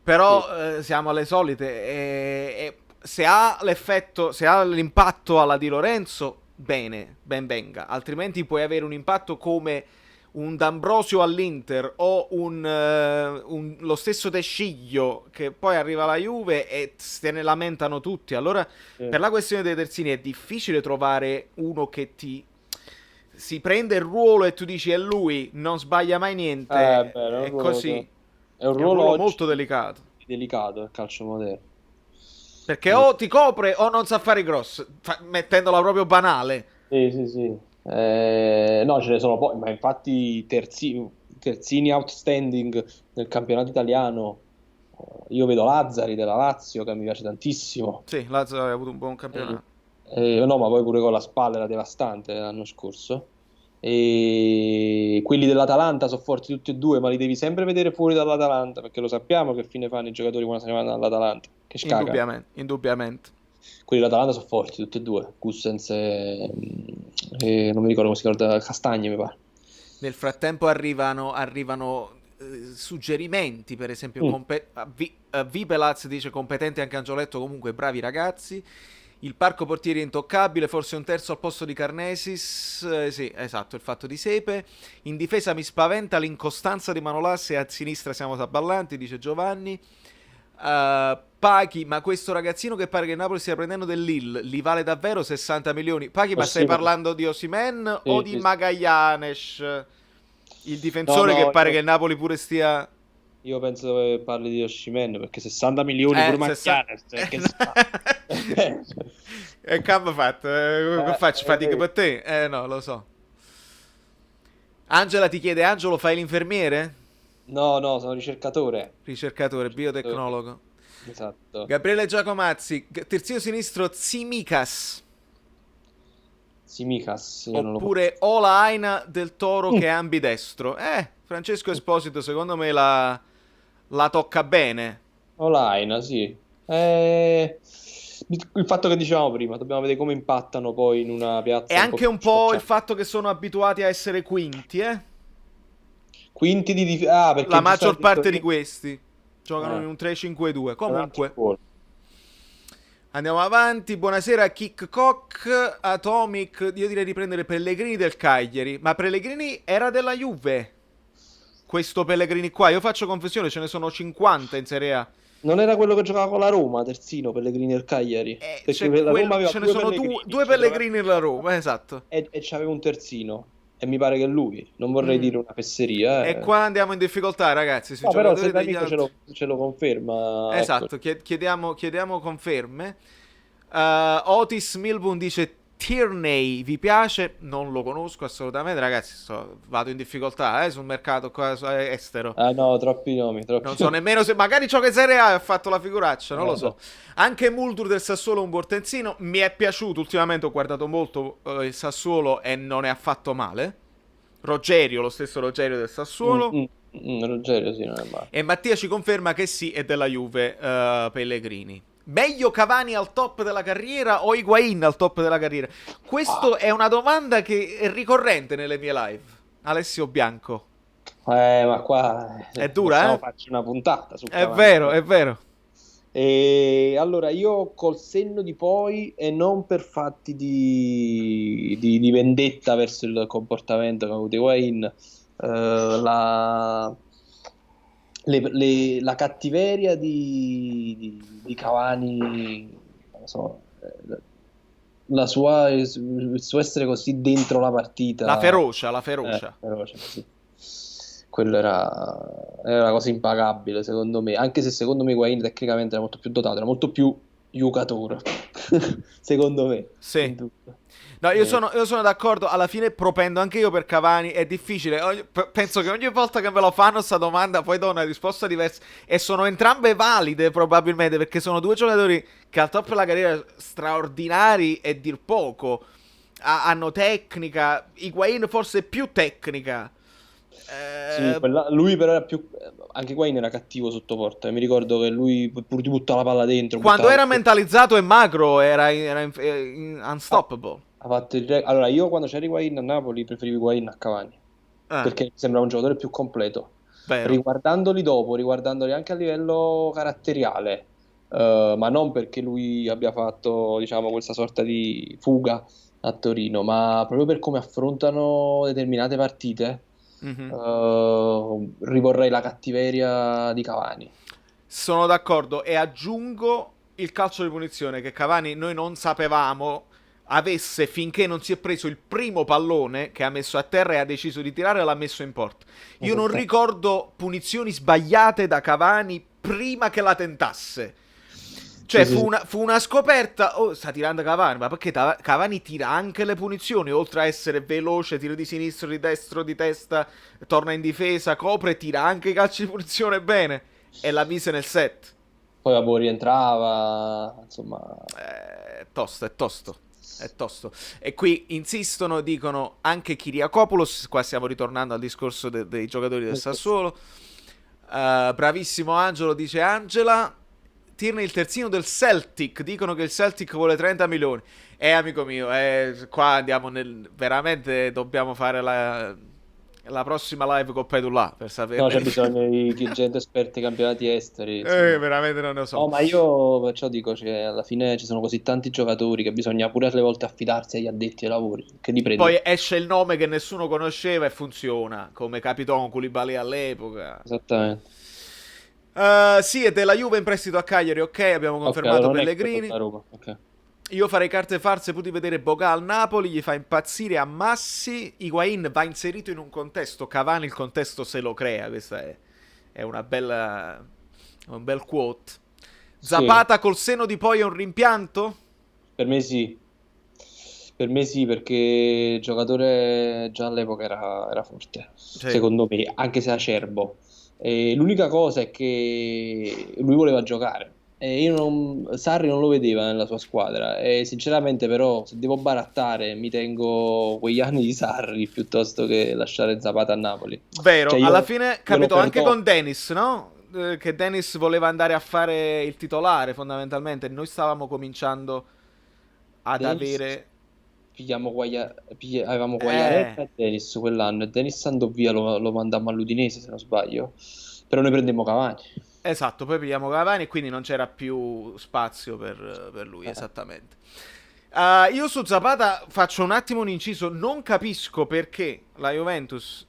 Però siamo alle solite. Se ha l'effetto, se ha l'impatto alla Di Lorenzo, bene, ben venga. Altrimenti puoi avere un impatto come un D'Ambrosio all'Inter o lo stesso De Sciglio che poi arriva alla Juve e se ne lamentano tutti. Allora, per Sì. la questione dei terzini è difficile trovare uno che ti si prende il ruolo e tu dici è lui, non sbaglia mai niente. Beh, È così. è un È un ruolo ruolo oggi molto delicato. delicato il calcio moderno. Perché Eh, o ti copre o non sa fare i cross, mettendola proprio banale. Sì, sì, sì. No, ce ne sono poi, ma infatti terzini outstanding nel campionato italiano. Io vedo Lazzari della Lazio che mi piace tantissimo. Sì, Lazio ha avuto un buon Eh, campionato. no, ma poi pure con la spalla era devastante l'anno scorso. E quelli dell'Atalanta sono forti tutti e due, ma li devi sempre vedere fuori dall'Atalanta perché lo sappiamo che fine fanno i giocatori quando se ne vanno dall'Atalanta. Che scacano. Indubbiamente, indubbiamente. Quelli dell'Atalanta sono forti tutti e due. Gustens non mi ricordo come si chiama, Castagne mi pare. Nel frattempo arrivano suggerimenti, per esempio, Mm. Vipelaz dice competenti anche Angioletto, comunque bravi ragazzi. Il parco portieri è intoccabile, forse un terzo al posto di Carnesis. Sì, esatto, il fatto di Sepe. In difesa mi spaventa l'incostanza di Manolas e a sinistra siamo taballanti, dice Giovanni. Pachi, ma questo ragazzino che pare che Napoli stia prendendo del Lille, li vale davvero 60 milioni? Pachi, ma stai Osimhen. parlando di Osimhen o Sì, di sì, sì. Magallanes? Il No, difensore che no, pare che il Napoli pure stia... io penso che parli di Osimhen, perché 60 milioni pure 60... Magliares, che si fa? E cambio fatto, che faccio? Fatico Eh. per te? No, lo so. Angela ti chiede, Angelo, fai l'infermiere? No, no, sono ricercatore. Ricercatore, Ricercatore, biotecnologo. esatto. Gabriele Giacomazzi, terzino sinistro Tsimikas. Simicas, io non lo Oppure conosco. Ola Aina del Toro che Mm. è ambidestro. Francesco Esposito secondo me la tocca bene. Olaina, sì. Il fatto che dicevamo prima, dobbiamo vedere come impattano poi in una E piazza un po' anche più un po' il scocciante. fatto che sono abituati a essere quinti, eh? Quinti di difesa. Ah, La perché maggior giustamente il parte di Torino... questi giocano in Eh, un 3-5-2. è un altro Comunque, ruolo. andiamo avanti. Buonasera, Kick Cock. Atomic. Io direi di prendere Pellegrini del Cagliari. Ma Pellegrini era della Juve. Questo Pellegrini qua. Io faccio confessione, ce ne sono 50 in Serie A. Non era quello che giocava con la Roma, terzino, Pellegrini del Cagliari. Perché la Roma aveva Ce ne due sono Pellegrini, due c'era Pellegrini nella Roma, esatto. e c'aveva un terzino. E mi pare che è lui. Non vorrei Mm. dire una fesseria. E qua andiamo in difficoltà, ragazzi, sui No, però se giocatori degli l'amico altri. ce lo conferma, ecco. Esatto, chiediamo conferme. Otis Milburn dice Tierney, vi piace? Non lo conosco assolutamente, ragazzi, vado in difficoltà sul mercato qua estero. Ah no, troppi nomi, Non troppi so nomi. nemmeno se magari gioca in Serie A e ha fatto la figuraccia, non lo No. so. Anche Muldur del Sassuolo è un buon terzino, mi è piaciuto, ultimamente ho guardato molto il Sassuolo e non è affatto male. Rogerio, lo stesso Rogerio del Mm, Sassuolo. mm, Ruggero, sì, non è male. E Mattia ci conferma che sì, è della Juve, Pellegrini. Meglio Cavani al top della carriera o Higuain al top della carriera? Ah, Questa è una domanda che è ricorrente nelle mie live. Alessio Bianco. ma qua È dura, possiamo eh? farci una puntata su È Cavani. vero, è vero. E allora io col senno di poi e non per fatti di vendetta verso il comportamento che ha avuto Higuain, la, la cattiveria di Cavani, non lo so, il suo essere così dentro la La partita, ferocia, la ferocia. feroce, sì. Quello era una cosa impagabile secondo me, anche se secondo me Higuain tecnicamente era molto più dotato, era molto più giocatore secondo me Sì. in tutto. No, Eh, io sono d'accordo, alla fine propendo anche io per Cavani, è difficile, penso che ogni volta che me lo fanno sta domanda poi do una risposta diversa e sono entrambe valide probabilmente perché sono due giocatori che al top della carriera straordinari e dir poco, hanno tecnica, Higuain forse più tecnica. sì, Eh, lui però era più, anche Higuain era cattivo sotto porta, mi ricordo che lui pur di buttare la palla dentro, Quando buttava era mentalizzato e magro era ha, unstoppable. ha fatto allora io quando c'era Higuain a Napoli preferivo Higuain a Cavani Eh, perché mi sembra un giocatore più completo. vero. Riguardandoli dopo, riguardandoli anche a livello caratteriale, ma non perché lui abbia fatto, diciamo, questa sorta di fuga a Torino, ma proprio per come affrontano determinate partite, Mhm. rivorrei la cattiveria di Cavani. Sono d'accordo e aggiungo il calcio di punizione che Cavani noi non sapevamo avesse finché non si è preso il primo pallone che ha messo a terra e ha deciso di tirare e l'ha messo in porta. Io non ricordo punizioni sbagliate da Cavani prima che la tentasse. Cioè Sì, sì, sì. fu una scoperta, oh sta tirando Cavani, ma perché Cavani tira anche le punizioni, oltre a essere veloce, tira di sinistro, di destro, di testa, torna in difesa, copre, tira anche i calci di punizione bene e l'ha mise nel set. Poi dopo rientrava, insomma, È tosto, è tosto. È tosto. E qui insistono, dicono anche Kyriakopoulos. Qua stiamo ritornando al discorso dei giocatori del Sassuolo. Bravissimo Angelo, dice Angela. Tierney il terzino del Celtic. Dicono che il Celtic vuole 30 milioni. Amico mio, qua andiamo nel. Veramente dobbiamo fare la prossima live con Pedulà per sapere. No, c'è bisogno di gente esperta ai campionati esteri. Veramente non lo so. No, ma io perciò dico, cioè, alla fine ci sono così tanti giocatori che bisogna pure alle volte affidarsi agli addetti ai lavori, che li prendi. Poi esce il nome che nessuno conosceva e funziona, come capitò con Koulibaly all'epoca. Esattamente. Sì, è della Juve in prestito a Cagliari, ok, abbiamo Ok, confermato allora non è che Pellegrini. torna a Roma. Ok. Io farei carte farse pur di vedere Boga al Napoli, gli fa impazzire Ammassi. Higuain va inserito in un contesto, Cavani il contesto se lo crea, questa è una bella, un bel quote. Sì, Zapata col seno di poi è un rimpianto? per me sì. Per me sì, perché il giocatore già all'epoca era forte, Sì. secondo me, anche se acerbo. E l'unica cosa è che lui voleva giocare. E Sarri non lo vedeva nella sua squadra. E sinceramente, però, se devo barattare, mi tengo quegli anni di Sarri piuttosto che lasciare Zapata a Napoli. Vero, Cioè, alla io fine glielo capitò anche perdono. con Dennis, no? Che Dennis voleva andare a fare il titolare fondamentalmente. Noi stavamo cominciando ad Dennis, avere... avevamo Eh... Quagliarella e Dennis quell'anno. E Dennis andò via, lo mandammo all'Udinese, se non sbaglio. Però noi prendemmo Cavani. Esatto, poi pigliamo Cavani e quindi non c'era più spazio per lui, esattamente. Io su Zapata faccio un attimo un inciso, non capisco perché la Juventus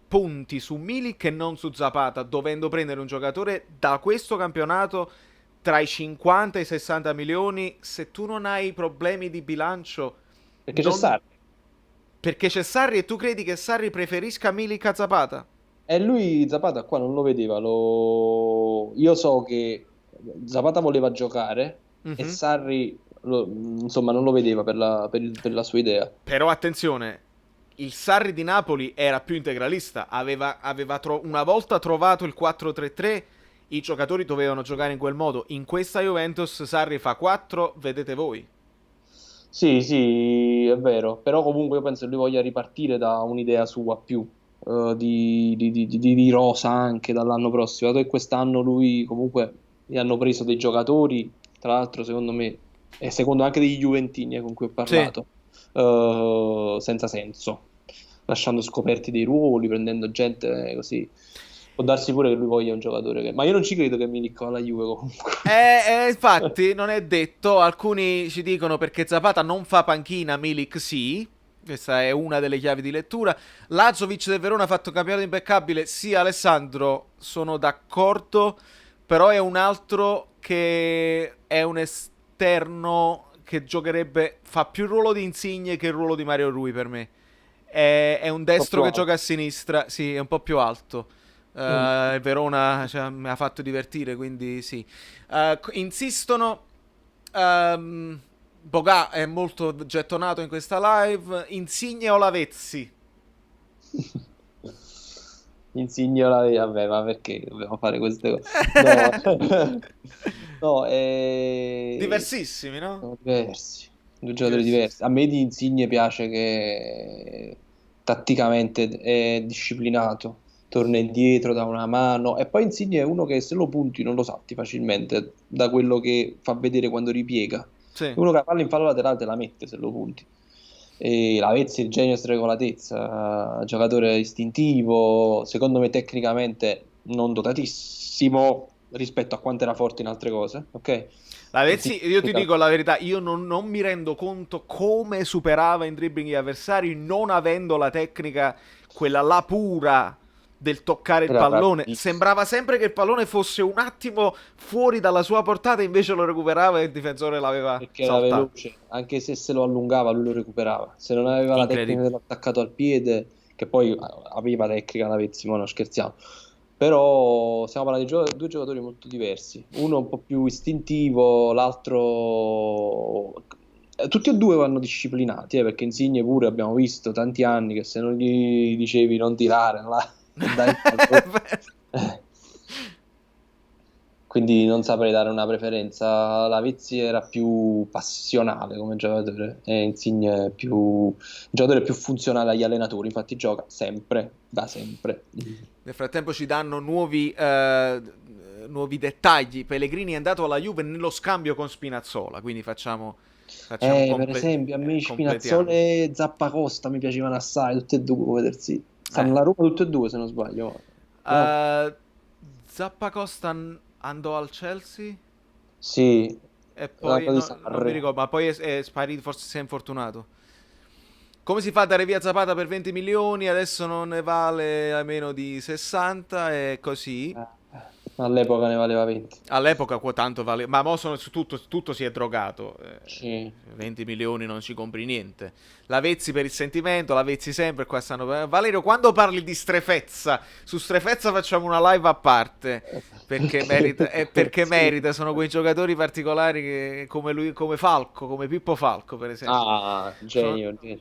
punti su Milik e non su Zapata, dovendo prendere un giocatore da questo campionato tra i 50 e i 60 milioni, se tu non hai problemi di bilancio, Perché c'è non... Sarri. perché c'è Sarri e tu credi che Sarri preferisca Milik a Zapata? E lui Zapata qua non lo vedeva. Io so che Zapata voleva giocare e Mhm. Sarri insomma non lo vedeva per la sua idea. Però attenzione, il Sarri di Napoli era più integralista, una volta trovato il 4-3-3, i giocatori dovevano giocare in quel modo. In questa Juventus Sarri fa 4, vedete voi. Sì, sì, è vero, però comunque io penso che lui voglia ripartire da un'idea sua più, di rosa anche dall'anno prossimo, dato che quest'anno lui comunque gli hanno preso dei giocatori, tra l'altro secondo me, e secondo anche degli Juventini con cui ho Sì. parlato, senza senso, lasciando scoperti dei ruoli, prendendo gente così. Può darsi pure che lui voglia un giocatore che... Ma io non ci credo che Milik va alla Juve comunque. Infatti non è detto, alcuni ci dicono perché Zapata non fa panchina, Milik sì. Questa è una delle chiavi di lettura. Lazovic del Verona ha fatto campionato impeccabile. Sì, Alessandro, sono d'accordo. Però è un altro che è un esterno che giocherebbe. Fa più il ruolo di Insigne che il ruolo di Mario Rui per me. È un destro che Proprio gioca a sinistra. Sì, è un po' più alto. alto. Il Verona cioè, mi ha fatto divertire, quindi sì. Insistono. Boga è molto gettonato in questa live. Insigne o Lavezzi? Insigne vabbè, ma perché dobbiamo fare queste cose? No, no, Diversissimi, no? sono diversi, due giocatori Diversissimi. diversi. A me di Insigne piace che tatticamente è disciplinato, torna indietro, dà una mano, e poi Insigne è uno che se lo punti non lo salti facilmente, da quello che fa vedere quando ripiega. È Sì. uno che la palla in fallo laterale te la mette se lo punti. E Lavezzi è il genio sregolatezza, giocatore istintivo, secondo me tecnicamente non dotatissimo rispetto a quanto era forte in altre cose, ok? Lavezzi, io ti dico la verità, io non mi rendo conto come superava in dribbling gli avversari non avendo la tecnica, quella là pura del toccare il Era pallone. rapidissimo, Sembrava sempre che il pallone fosse un attimo fuori dalla sua portata, invece lo recuperava e il difensore l'aveva perché era saltato. veloce, anche se lo allungava lui lo recuperava. Se non aveva la tecnica Incredibile. dell'attaccato al piede, che poi aveva tecnica Lavezzi, ma non scherziamo. Però stiamo parlando di due giocatori molto diversi, uno un po' più istintivo, l'altro... Tutti e due vanno disciplinati, perché Insigne pure abbiamo visto tanti anni che se non gli dicevi non tirare, non dai il pallone. Eh, Quindi non saprei dare una preferenza. Lavezzi era più passionale come giocatore e Insigne è più... un giocatore più funzionale agli allenatori, infatti gioca sempre, da sempre. Nel frattempo ci danno nuovi dettagli. Pellegrini è andato alla Juve nello scambio con Spinazzola, quindi Per esempio, a me completiamo. Spinazzola e Zappacosta mi piacevano assai, tutti e due, vedersi. Stanno alla Roma tutte e due, se non sbaglio. No? Eh, Zappacosta andò al Chelsea Sì, e poi l'anno di non mi Sarri. ricordo, ma poi è sparito, forse si è infortunato. Come si fa a dare via Zapata per 20 milioni? Adesso non ne vale a meno di 60 e così. All'epoca ne valeva 20. All'epoca tanto vale, ma mo su tutto si è drogato. Sì. 20 milioni non ci compri niente. La vezzi per il sentimento, la vezzi sempre. Qua stanno. Valerio, quando parli di strefezza, su strefezza facciamo una live a parte. Perché merita, perché Sì. merita. Sono quei giocatori particolari come lui, come Falco, come Pippo Falco, per esempio. Ah, Sono genio, genio.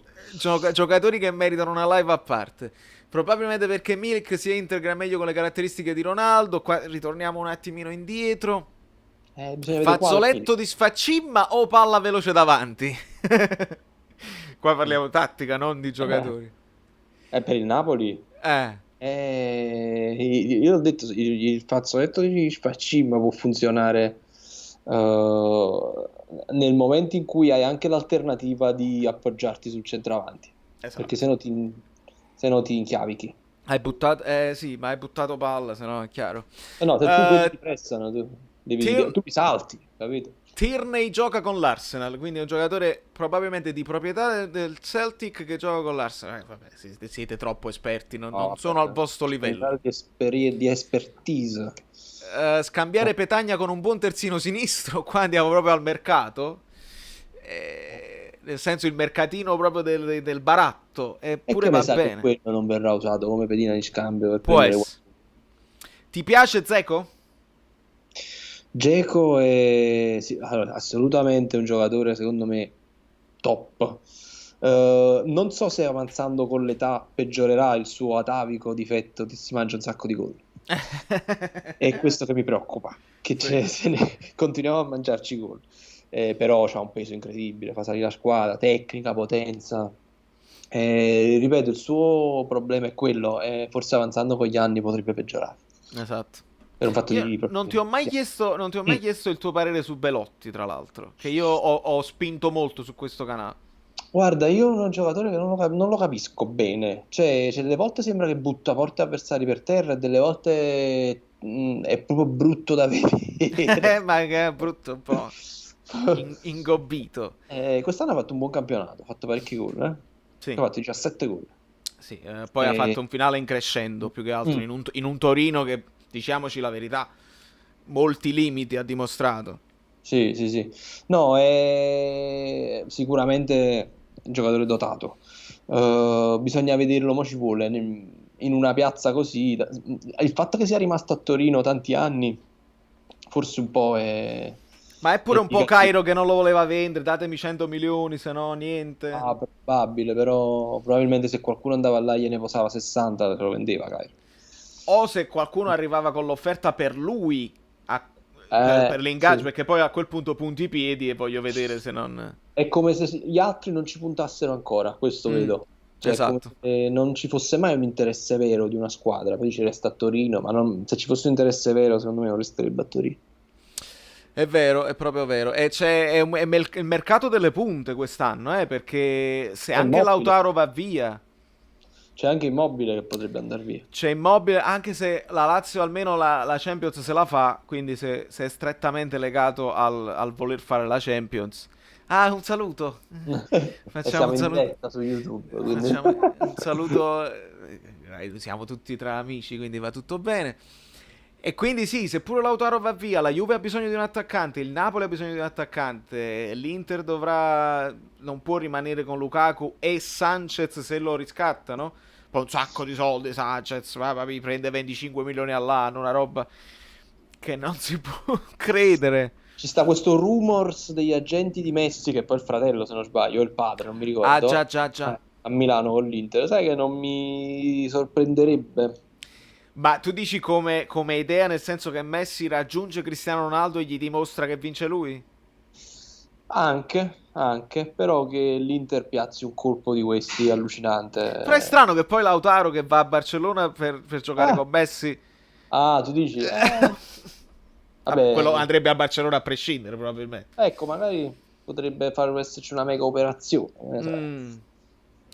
giocatori che meritano una live a parte. Probabilmente perché Milik si integra meglio con le caratteristiche di Ronaldo. Qua ritorniamo un attimino indietro. Bisogna vedere quale. Fazzoletto di sfaccimma o palla veloce davanti? Qua parliamo tattica, non di Eh, giocatori. per il Napoli. Eh, Io ho detto, il fazzoletto di Spaccimma può funzionare nel momento in cui hai anche l'alternativa di appoggiarti sul centravanti, perché esatto. se no ti inchiavichi. Hai buttato, sì, ma hai buttato palla, se no è chiaro. No, se tu quelli Eh, ti pressano, Tier- tu mi salti, capito? Tierney gioca con l'Arsenal, quindi è un giocatore probabilmente di proprietà del Celtic che gioca con l'Arsenal. Vabbè, siete troppo esperti, non No, sono al vabbè, vostro c'è un grado livello. di expertise. Scambiare Petagna con un buon terzino sinistro, qua andiamo proprio al mercato. Nel senso il mercatino proprio del baratto, E eppure che ne va sa che bene. quello non verrà usato come pedina di scambio per Può prendere essere. Ti piace Zeco? Dzeko è sì, allora, assolutamente un giocatore, secondo me, top. Non so se avanzando con l'età peggiorerà il suo atavico difetto che si mangia un sacco di gol. È questo che mi preoccupa, che Sì. continuiamo a mangiarci gol. Però c'ha un peso incredibile, fa salire la squadra, tecnica, potenza. Ripeto, il suo problema è quello, forse avanzando con gli anni potrebbe peggiorare. Esatto. Per un fatto Io di non ti ho mai sì. chiesto, non ti ho mai chiesto il tuo parere su Belotti, tra l'altro, che io ho spinto molto su questo canale. Guarda, io sono un giocatore che non lo capisco bene. C'è delle volte sembra che butta porti avversari per terra e delle volte è proprio brutto da vedere. Ma che è brutto un po' ingobbito. Quest'anno ha fatto un buon campionato, ha fatto parecchi gol, Sì. ha fatto 17 gol. Sì, poi ha Eh, fatto un finale in crescendo, più che altro mm, in un Torino che, diciamoci la verità, molti limiti ha dimostrato. sì, sì, sì. No, è sicuramente un giocatore dotato. Bisogna vederlo, mo ci vuole in una piazza così. Il fatto che sia rimasto a Torino tanti anni, forse un po' Ma è è pure un po' negativo. Cairo che non lo voleva vendere, datemi 100 milioni, se no niente. Ah, probabile, però probabilmente se qualcuno andava là e gliene posava 60, te lo vendeva, Cairo. O se qualcuno arrivava con l'offerta per lui, per l'ingaggio, Sì. perché poi a quel punto punti i piedi e voglio vedere se non. È come se gli altri non ci puntassero ancora, questo Mm, vedo. Cioè, è come esatto. se non ci fosse mai un interesse vero di una squadra. Poi ci resta a Torino, ma se ci fosse un interesse vero, secondo me non resterebbe a Torino. È vero, è proprio vero. E il mercato delle punte quest'anno, perché se È anche immobile. Lautaro va via. C'è anche Immobile che potrebbe andare via. C'è Immobile, anche se la Lazio almeno la Champions se la fa, quindi se è strettamente legato al voler fare la Champions. Ah, un saluto. E Facciamo siamo un in saluto. diretta su YouTube, quindi... Facciamo un saluto. Siamo tutti tra amici, quindi va tutto bene. E quindi sì, seppure Lautaro va via, la Juve ha bisogno di un attaccante, il Napoli ha bisogno di un attaccante, l'Inter non può rimanere con Lukaku e Sanchez se lo riscattano. Poi un sacco di soldi Sanchez, mi prende 25 milioni all'anno, una roba che non si può credere. Ci sta questo rumors degli agenti di Messi, che è poi il fratello, se non sbaglio, o il padre, non mi Ah già ricordo, già già. a Milano con l'Inter. Sai che non mi sorprenderebbe. Ma tu dici come idea, nel senso che Messi raggiunge Cristiano Ronaldo e gli dimostra che vince lui? Anche, però che l'Inter piazzi un colpo di questi Però è allucinante. strano che poi Lautaro che va a Barcellona per giocare Ah, con Messi. tu dici, Vabbè, quello vabbè, andrebbe a Barcellona a prescindere, probabilmente. ecco, magari potrebbe esserci una mega operazione, che ne sai. Mm.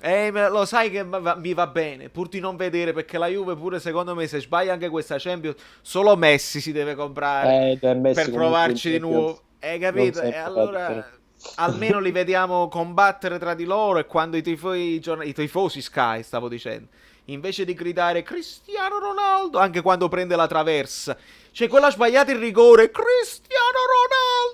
Lo sai che mi va bene, pur di non vedere, perché la Juve pure secondo me se sbaglia anche questa Champions, solo Messi si deve comprare per Messi comunque in provarci di Champions nuovo. Hai non capito? E sempre fa la allora differenza. almeno li vediamo combattere tra di loro, e quando i tifosi Sky, stavo dicendo, invece di gridare Cristiano Ronaldo, anche quando prende la traversa, cioè quella sbagliata il rigore, Cristiano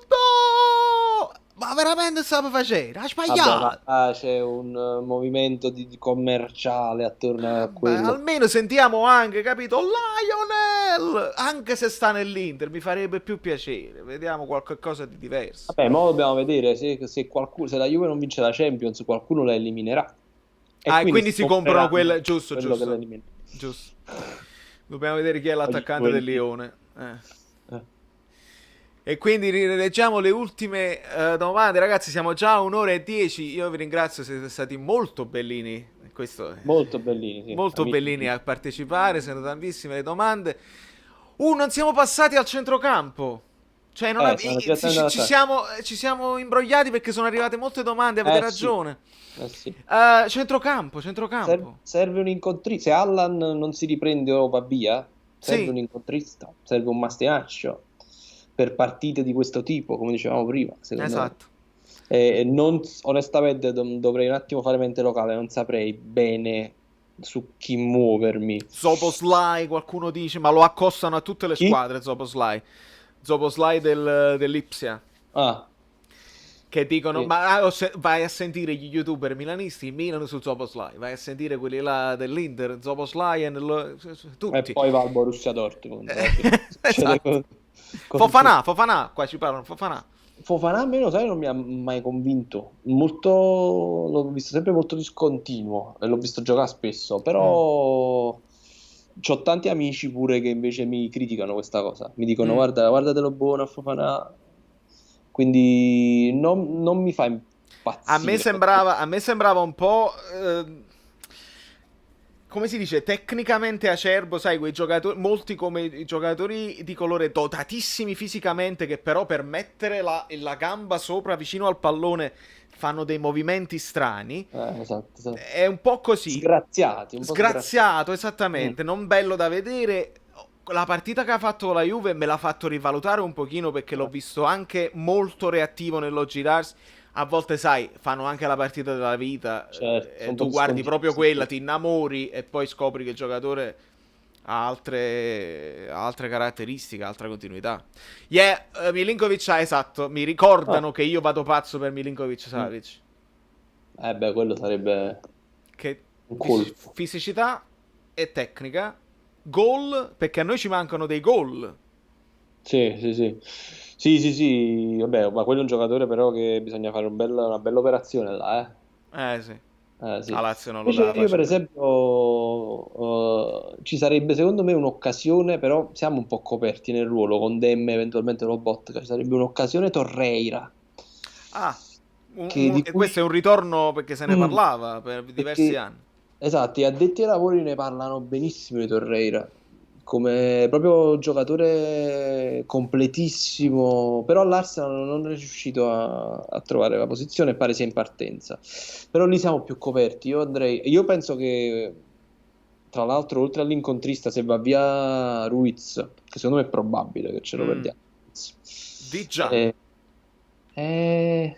Ronaldo! Ma veramente stava facendo? Ha Vabbè, ma sbagliato! c'è un movimento di commerciale attorno a Beh, quello. almeno sentiamo anche, capito? Lionel! Anche se sta nell'Inter, mi farebbe più piacere. Vediamo qualcosa di diverso. Vabbè, ma dobbiamo vedere se la Juve non vince la Champions, qualcuno la eliminerà. E Ah, e quindi quindi si si comprano compreranno quelle. Giusto, quello che giusto. l'elimina. Giusto. Dobbiamo vedere chi è Oggi l'attaccante del Juventus. Lione. Eh. E quindi rileggiamo le ultime domande. Ragazzi, siamo già a 1 ora e 10. Io vi ringrazio, siete stati molto bellini. Questo è Molto bellini, sì, molto amici bellini miei. a partecipare. Sono tantissime le domande. Non siamo passati al centrocampo. Cioè, Sono direttamente all'attacco. ci siamo imbrogliati perché sono arrivate molte domande. Avete Sì, ragione. sì. Centrocampo, centrocampo. Serve un incontrista. Se Allan non si riprende o va via, serve Sì, un incontrista, serve un Mastinaccio per partite di questo tipo, come dicevamo prima, secondo me. esatto. Onestamente dovrei un attimo fare mente locale, non saprei bene su chi muovermi. Zoboslai, qualcuno dice, ma lo accostano a tutte le Chi? squadre. Zoboslai. Zoboslai dell'Ipsia. Ah, Che dicono, sì. ma vai a sentire gli youtuber milanisti, il Milan su Zoboslai, vai a sentire quelli là dell'Inter, Zoboslai, E tutti. poi va al Borussia Dortmund. Alla fine. Succede Esatto. con tutti. Fofana, qua ci parlano, Fofana. Fofana a me, lo sai, non mi ha mai convinto. L'ho visto sempre molto discontinuo e l'ho visto giocare spesso, Mm, però c'ho tanti amici pure che invece mi criticano questa cosa. Mi dicono mm. guarda, guardatelo buono a Fofana. Quindi non mi fa impazzire. A me sembrava un po', come si dice, tecnicamente acerbo, sai, quei giocatori, molti come i giocatori di colore dotatissimi fisicamente, che però per mettere la gamba sopra vicino al pallone fanno dei movimenti strani. Esatto, esatto. È un po' così. Sgraziati, un po' sgraziati. Sgraziato, Mm. esattamente, non bello da vedere. La partita che ha fatto la Juve me l'ha fatto rivalutare un pochino, perché l'ho visto anche molto reattivo nello girarsi. A volte, sai, fanno anche la partita della vita, Certo, e un po' tu guardi discontinuo. proprio Sì, quella, sì. ti innamori e poi scopri che il giocatore ha altre caratteristiche, altra continuità. Yeah, Milinkovic, esatto, mi Ah, ricordano che io vado pazzo per Milinkovic mm. Savic. Beh, quello sarebbe Che un colpo. fisicità e tecnica, gol, perché a noi ci mancano dei gol. Sì, sì, sì. Sì, sì, sì, vabbè, ma quello è un giocatore però che bisogna fare una bella operazione là, eh. Sì, la Sì. Lazio non lo Invece dà io per facilmente. esempio ci sarebbe secondo me un'occasione, però siamo un po' coperti nel ruolo con Demme, eventualmente Lobotka, ci sarebbe un'occasione Torreira, Ah, di e cui... questo è un ritorno perché se ne Mm, parlava per diversi perché, anni. esatto, gli addetti ai lavori ne parlano benissimo di Torreira, come proprio giocatore completissimo, però l'Arsenal non è riuscito a trovare la posizione e pare sia in partenza. Però lì siamo più coperti. Io penso che, tra l'altro, oltre all'incontrista, se va via Ruiz, che secondo me è probabile che ce lo Mm, perdiamo. di già. Eh, eh,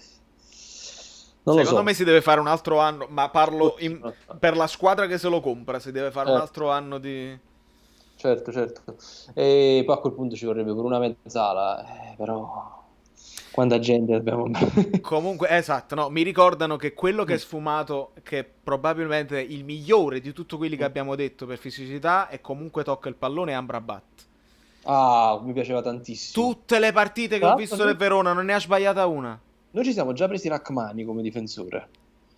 non lo Secondo so. me si deve fare un altro anno, ma parlo Forse. per la squadra che se lo compra, si deve fare un Eh, altro anno di... certo, certo. E poi a quel punto ci vorrebbe pure una mezzala, però quanta gente abbiamo? Comunque, esatto, no, mi ricordano che quello che è Mm, sfumato, che probabilmente è il migliore di tutti quelli che mm. abbiamo detto per fisicità e comunque tocca il pallone, è Amrabat. Ah, mi piaceva tantissimo. Tutte le partite che Tra ho l'altro visto del Verona non ne ha sbagliata una. noi ci siamo già presi Rachmani come difensore.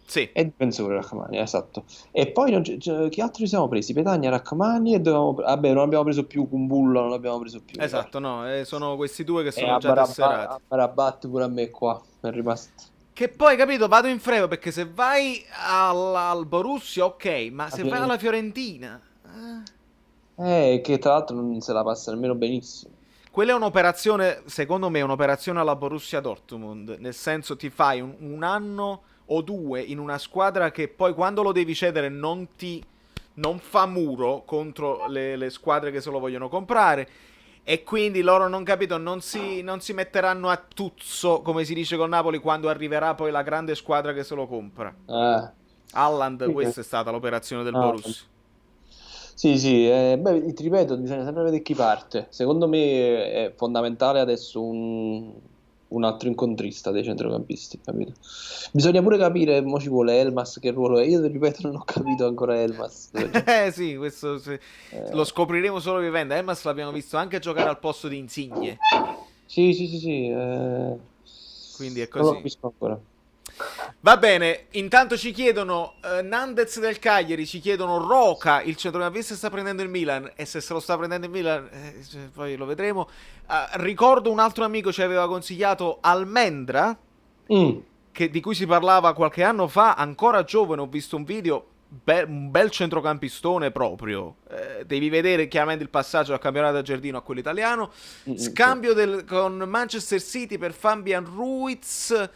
Sì, È difensore Rachmani, esatto. E poi chi altro ci siamo presi? Petagna, Rachmani e vabbè, non abbiamo preso più Kumbulla, non abbiamo preso più, mi pare. esatto, no, sono questi due che E sono già tesserati. Amrabat pure a me qua, è rimasto. Che poi, capito, vado in frego perché se vai al Borussia, ok, ma se vai alla Fiorentina... Che tra l'altro non se la passa nemmeno benissimo. Quella è un'operazione, secondo me, è un'operazione alla Borussia Dortmund, nel senso ti fai un anno, o due in una squadra che poi quando lo devi cedere non fa muro contro le squadre che se lo vogliono comprare. E quindi loro, non capito, non si metteranno a tuzzo, come si dice con Napoli, quando arriverà poi la grande squadra che se lo compra. Eh, Haaland, sì, questa è stata l'operazione del ah, Borussia. sì, sì, beh, ti ripeto, bisogna sempre vedere chi parte. Secondo me è fondamentale adesso un altro incontrista dei centrocampisti, capito? Bisogna pure capire, mo ci vuole Elmas, che ruolo è. Io ti ripeto, non ho capito ancora Elmas. Sì, questo lo Eh, scopriremo solo vivendo. Elmas l'abbiamo visto anche giocare al posto di Insigne, sì, sì, sì, sì, quindi è non lo così. capisco ancora. Va bene, intanto ci chiedono Nandez del Cagliari, ci chiedono Roca, il centrocampista sta prendendo il Milan e se lo sta prendendo il Milan poi lo vedremo. Ricordo un altro amico ci aveva consigliato Almendra, Mm, di cui si parlava qualche anno fa, ancora giovane, ho visto un video, un bel centrocampistone proprio. Devi vedere chiaramente il passaggio dal campionato argentino a quello italiano. sì. Scambio con Manchester City per Fabian Ruiz.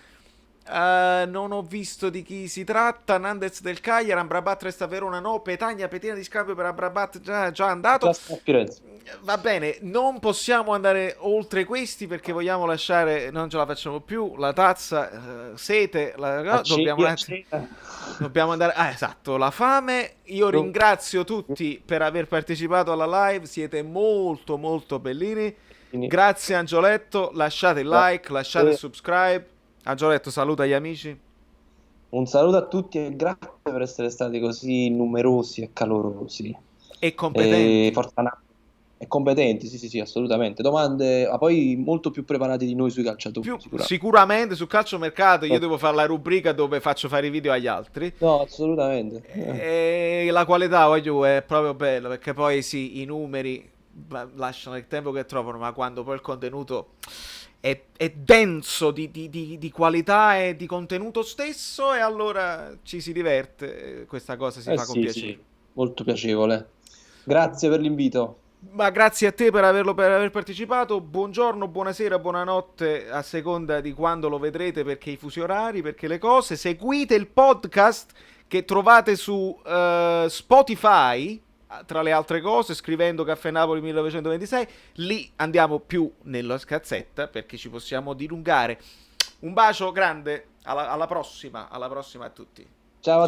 Non ho visto di chi si tratta. Nandez del Cagliari, Amrabat resta Verona, no. Petagna, petina di scambio per Amrabat, già andato. Classe a Firenze. Va bene, non possiamo andare oltre questi perché vogliamo lasciare, non ce la facciamo più, la tazza, sete, no, dobbiamo un attimo. Accetta. Dobbiamo andare. Ah, esatto, la fame. Io No. ringrazio tutti per aver partecipato alla live. Siete molto, molto bellini. Quindi, Grazie, Angioletto. Lasciate il like, lasciate il subscribe. Angioletto, saluta gli amici. un saluto a tutti e grazie per essere stati così numerosi e calorosi. E E competenti. Forza Napoli. E competenti, sì, sì, sì, assolutamente. Domande, ma poi molto più preparati di noi sui calciatori, sicuramente. Sicuramente su calciomercato io devo fare la rubrica dove faccio fare i video agli altri. No, assolutamente. E la qualità, voglio, è proprio bello perché poi sì, i numeri lasciano il tempo che trovano, ma quando poi il contenuto è denso di qualità e di contenuto stesso, e allora ci si diverte. Questa cosa si fa con Sì, piacere. sì, molto piacevole. Grazie per l'invito. Ma grazie a te per aver partecipato. Buongiorno, buonasera, buonanotte a seconda di quando lo vedrete, perché i fusi orari, perché le cose. Seguite il podcast che trovate su Spotify, tra le altre cose, scrivendo Caffè Napoli 1926. Lì andiamo più nella scazzetta perché ci possiamo dilungare. Un bacio grande, alla prossima a tutti.